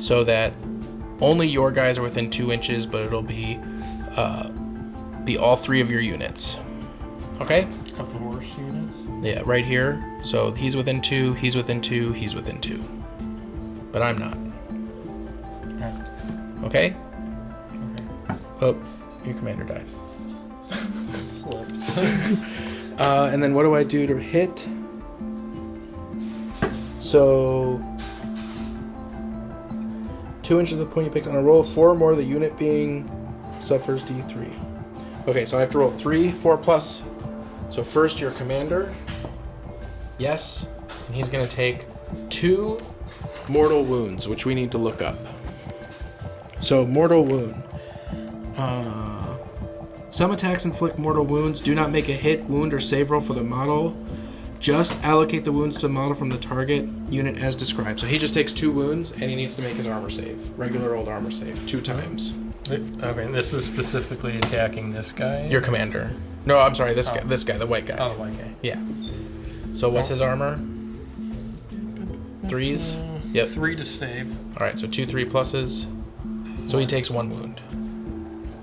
so that only your guys are within 2 inches, but it'll be all 3 of your units. Okay? Of the horse units? Yeah, right here. So he's within 2, he's within 2, he's within 2. But I'm not. Okay? Okay. Oh, your commander died. Slipped. And then what do I do to hit? So 2 inches of the point you picked on a roll. 4 or more, the unit being suffers D3. Okay, so I have to roll 3, 4 plus. So first your commander. Yes. And he's going to take 2 mortal wounds, which we need to look up. So mortal wound. Some attacks inflict mortal wounds. Do not make a hit, wound, or save roll for the model. Just allocate the wounds to the model from the target unit as described. So he just takes 2 wounds, and he needs to make his armor save. Regular old armor save. 2 times. Okay, this is specifically attacking this guy? Your commander. No, I'm sorry, this guy, the white guy. Oh, the white guy. Yeah. So what's his armor? 3s? Yep. 3 to save. Alright, so 2 3 pluses. So he takes 1 wound.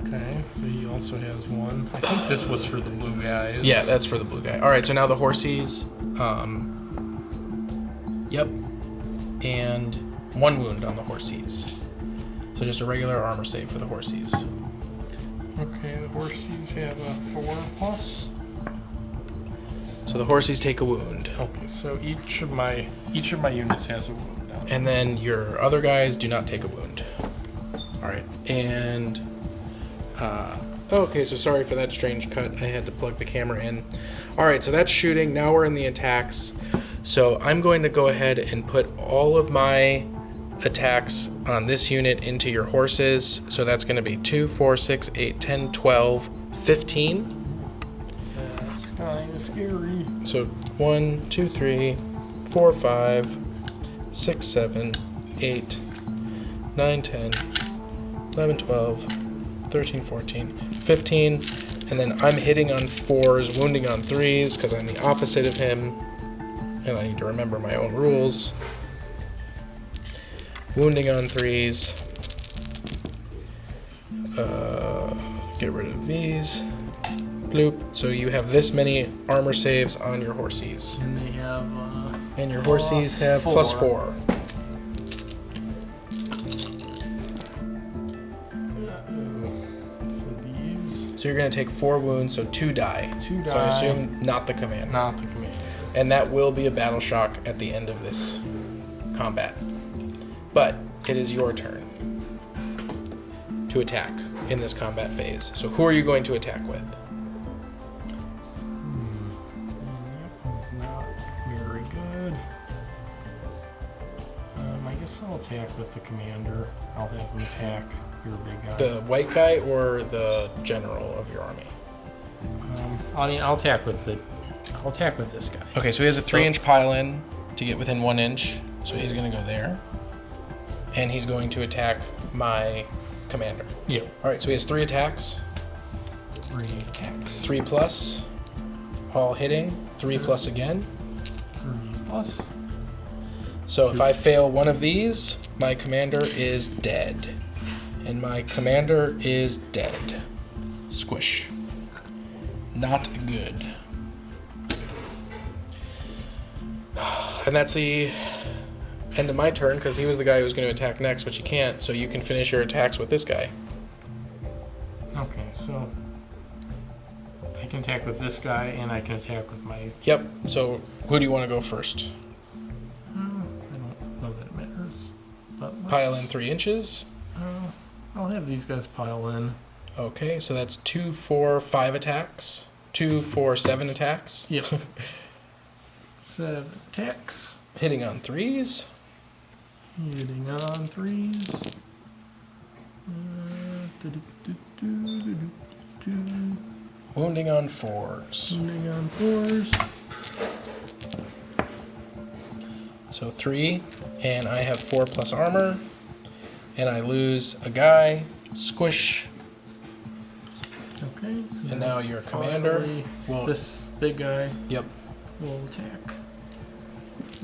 Okay, so he also has 1. I think this was for the blue guys. Yeah, that's for the blue guy. Alright, so now the horsies. Yep. And 1 wound on the horsies. So just a regular armor save for the horsies. Okay, the horsies have a 4 plus. So the horsies take a wound. Okay, so each of my units has a wound now. And then your other guys do not take a wound. Alright, and okay, so sorry for that strange cut. I had to plug the camera in. Alright, so that's shooting. Now we're in the attacks. So I'm going to go ahead and put all of my attacks on this unit into your horses. So that's going to be 2, 4, 6, 8, 10, 12, 15. That's kind of scary. So 1, 2, 3, 4, 5, 6, 7, 8, 9, 10, 11, 12, 13, 14, 15. And then I'm hitting on 4s, wounding on 3s because I'm the opposite of him. And I need to remember my own rules. Wounding on 3s. Get rid of these. Bloop. So you have this many armor saves on your horsies. And they have And your horsies have +4. +4. So these So you're going to take 4 wounds, so 2 die. 2 die. So I assume not the commander. Not the commander. And that will be a battle shock at the end of this combat. But it is your turn to attack in this combat phase. So who are you going to attack with? That was not very good. I guess I'll attack with the commander. I'll have him attack your big guy. The white guy or the general of your army? I'll attack with this guy. Okay, so he has a 3-inch pile in to get within 1 inch. So he's going to go there. And he's going to attack my commander. Yeah. Alright, so he has 3 attacks. 3 attacks. 3 plus. All hitting. 3 plus again. 3 plus. So if I fail one of these, my commander is dead. And my commander is dead. Squish. Not good. And that's the end of my turn, because he was the guy who was going to attack next, but you can't, so you can finish your attacks with this guy. Okay, so I can attack with this guy, and I can attack with my... Yep, so who do you want to go first? I don't know that it matters. But Pile in 3 inches. I'll have these guys pile in. Okay, so that's 2, 4, 5 attacks. 2, 4, 7 attacks. Yep. 7 attacks. Hitting on 3s. Hitting on 3s. Wounding on 4s. Wounding on 4s. So 3, and I have 4 plus armor. And I lose a guy. Squish. Okay. And now your commander will... This big guy Yep. will attack.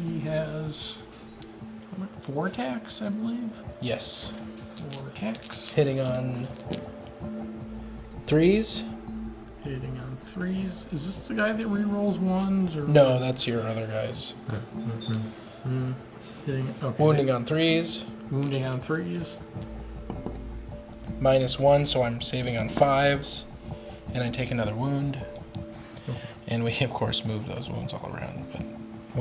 He has 4 attacks, I believe. Yes. 4 attacks. Hitting on 3s. Hitting on 3s. Is this the guy that rerolls 1s? Or No, that's your other guys. Hitting, okay. Wounding on 3s. Wounding on 3s. -1, so I'm saving on 5s. And I take another wound. And we, of course, move those wounds all around, but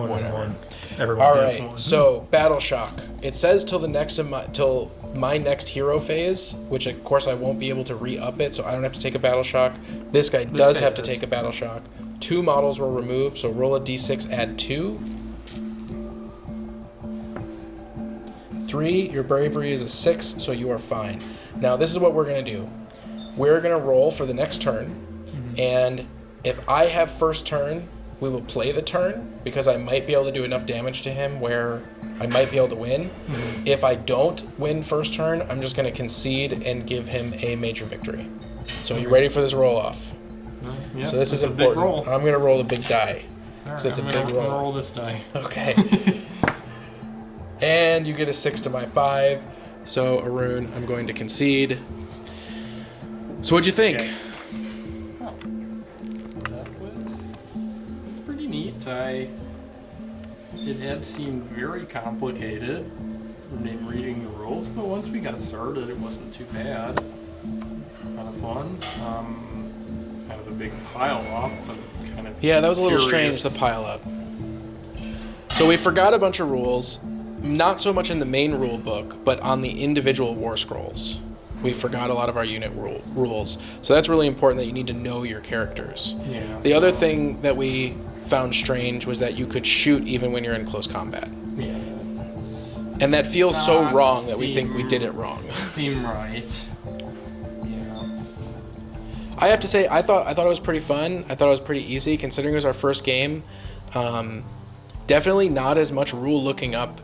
whatever. Everyone All gets right, one. so Battle Shock. It says till my next hero phase, which of course I won't be able to re-up it, so I don't have to take a Battle Shock. This guy does have to take a Battle Shock. 2 models were removed, so roll a d6, add 2. 3, your bravery is a 6, so you are fine. Now this is what we're going to do. We're going to roll for the next turn, and if I have first turn, we will play the turn, because I might be able to do enough damage to him where I might be able to win. If I don't win first turn, I'm just going to concede and give him a major victory. So you ready for this roll-off? Yeah, So this is a big important. roll. I'm going to roll a big die. Alright, It's a I'm big gonna roll. roll this die. Okay. And you get a 6 to my 5. So, Arun, I'm going to concede. So what'd you think? Okay. Oh, that was pretty neat. It had seemed very complicated in reading the rules, but once we got started, it wasn't too bad. Kind of fun. Kind of a big pile up, but kind of Yeah, that was a little curious. strange, the pile up. So we forgot a bunch of rules, not so much in the main rule book, but on the individual war scrolls. We forgot a lot of our unit rules. So that's really important, that you need to know your characters. Yeah. The other thing that we found strange was that you could shoot even when you're in close combat. Yeah. And that feels so Not wrong that we think we did it wrong. Seem right. Yeah. I have to say, I thought it was pretty fun. I thought it was pretty easy, considering it was our first game. Definitely not as much rule looking up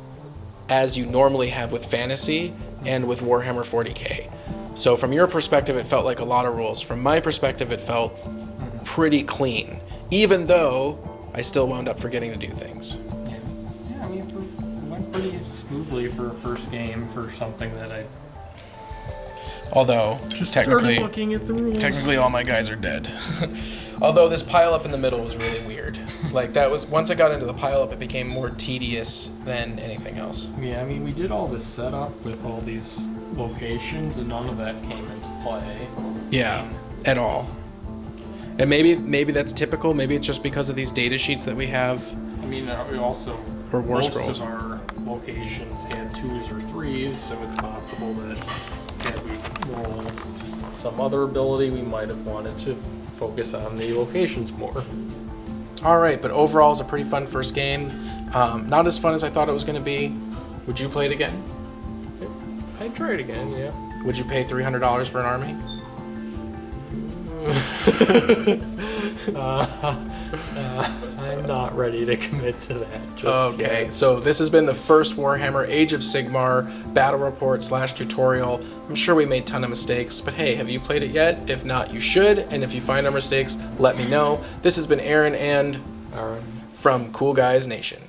as you normally have with fantasy and with Warhammer 40k. So from your perspective, it felt like a lot of rules. From my perspective, it felt pretty clean, even though I still wound up forgetting to do things. Yeah. Yeah, I mean, it went pretty smoothly for a first game for something that I Although, just technically, started looking at the rules. all my guys are dead. Although this pile up in the middle was really weird. Like that was, once I got into the pile up, it became more tedious than anything else. Yeah, I mean, we did all this setup with all these locations, and none of that came into play. Yeah, at all. And maybe that's typical. Maybe it's just because of these data sheets that we have. I mean, we also Or war most scrolls. of our locations had 2s or 3s, so it's possible that had we roll some other ability, we might have wanted to focus on the locations more. All right, but overall, it's a pretty fun first game. Not as fun as I thought it was going to be. Would you play it again? I'd try it again, yeah. Would you pay $300 for an army? I'm not ready to commit to that just Okay, yet. so this has been the first Warhammer Age of Sigmar battle report / tutorial. I'm sure we made a ton of mistakes, but hey, have you played it yet? If not, you should, and if you find our mistakes, let me know. This has been Aaron and All right. from Cool Guys Nation.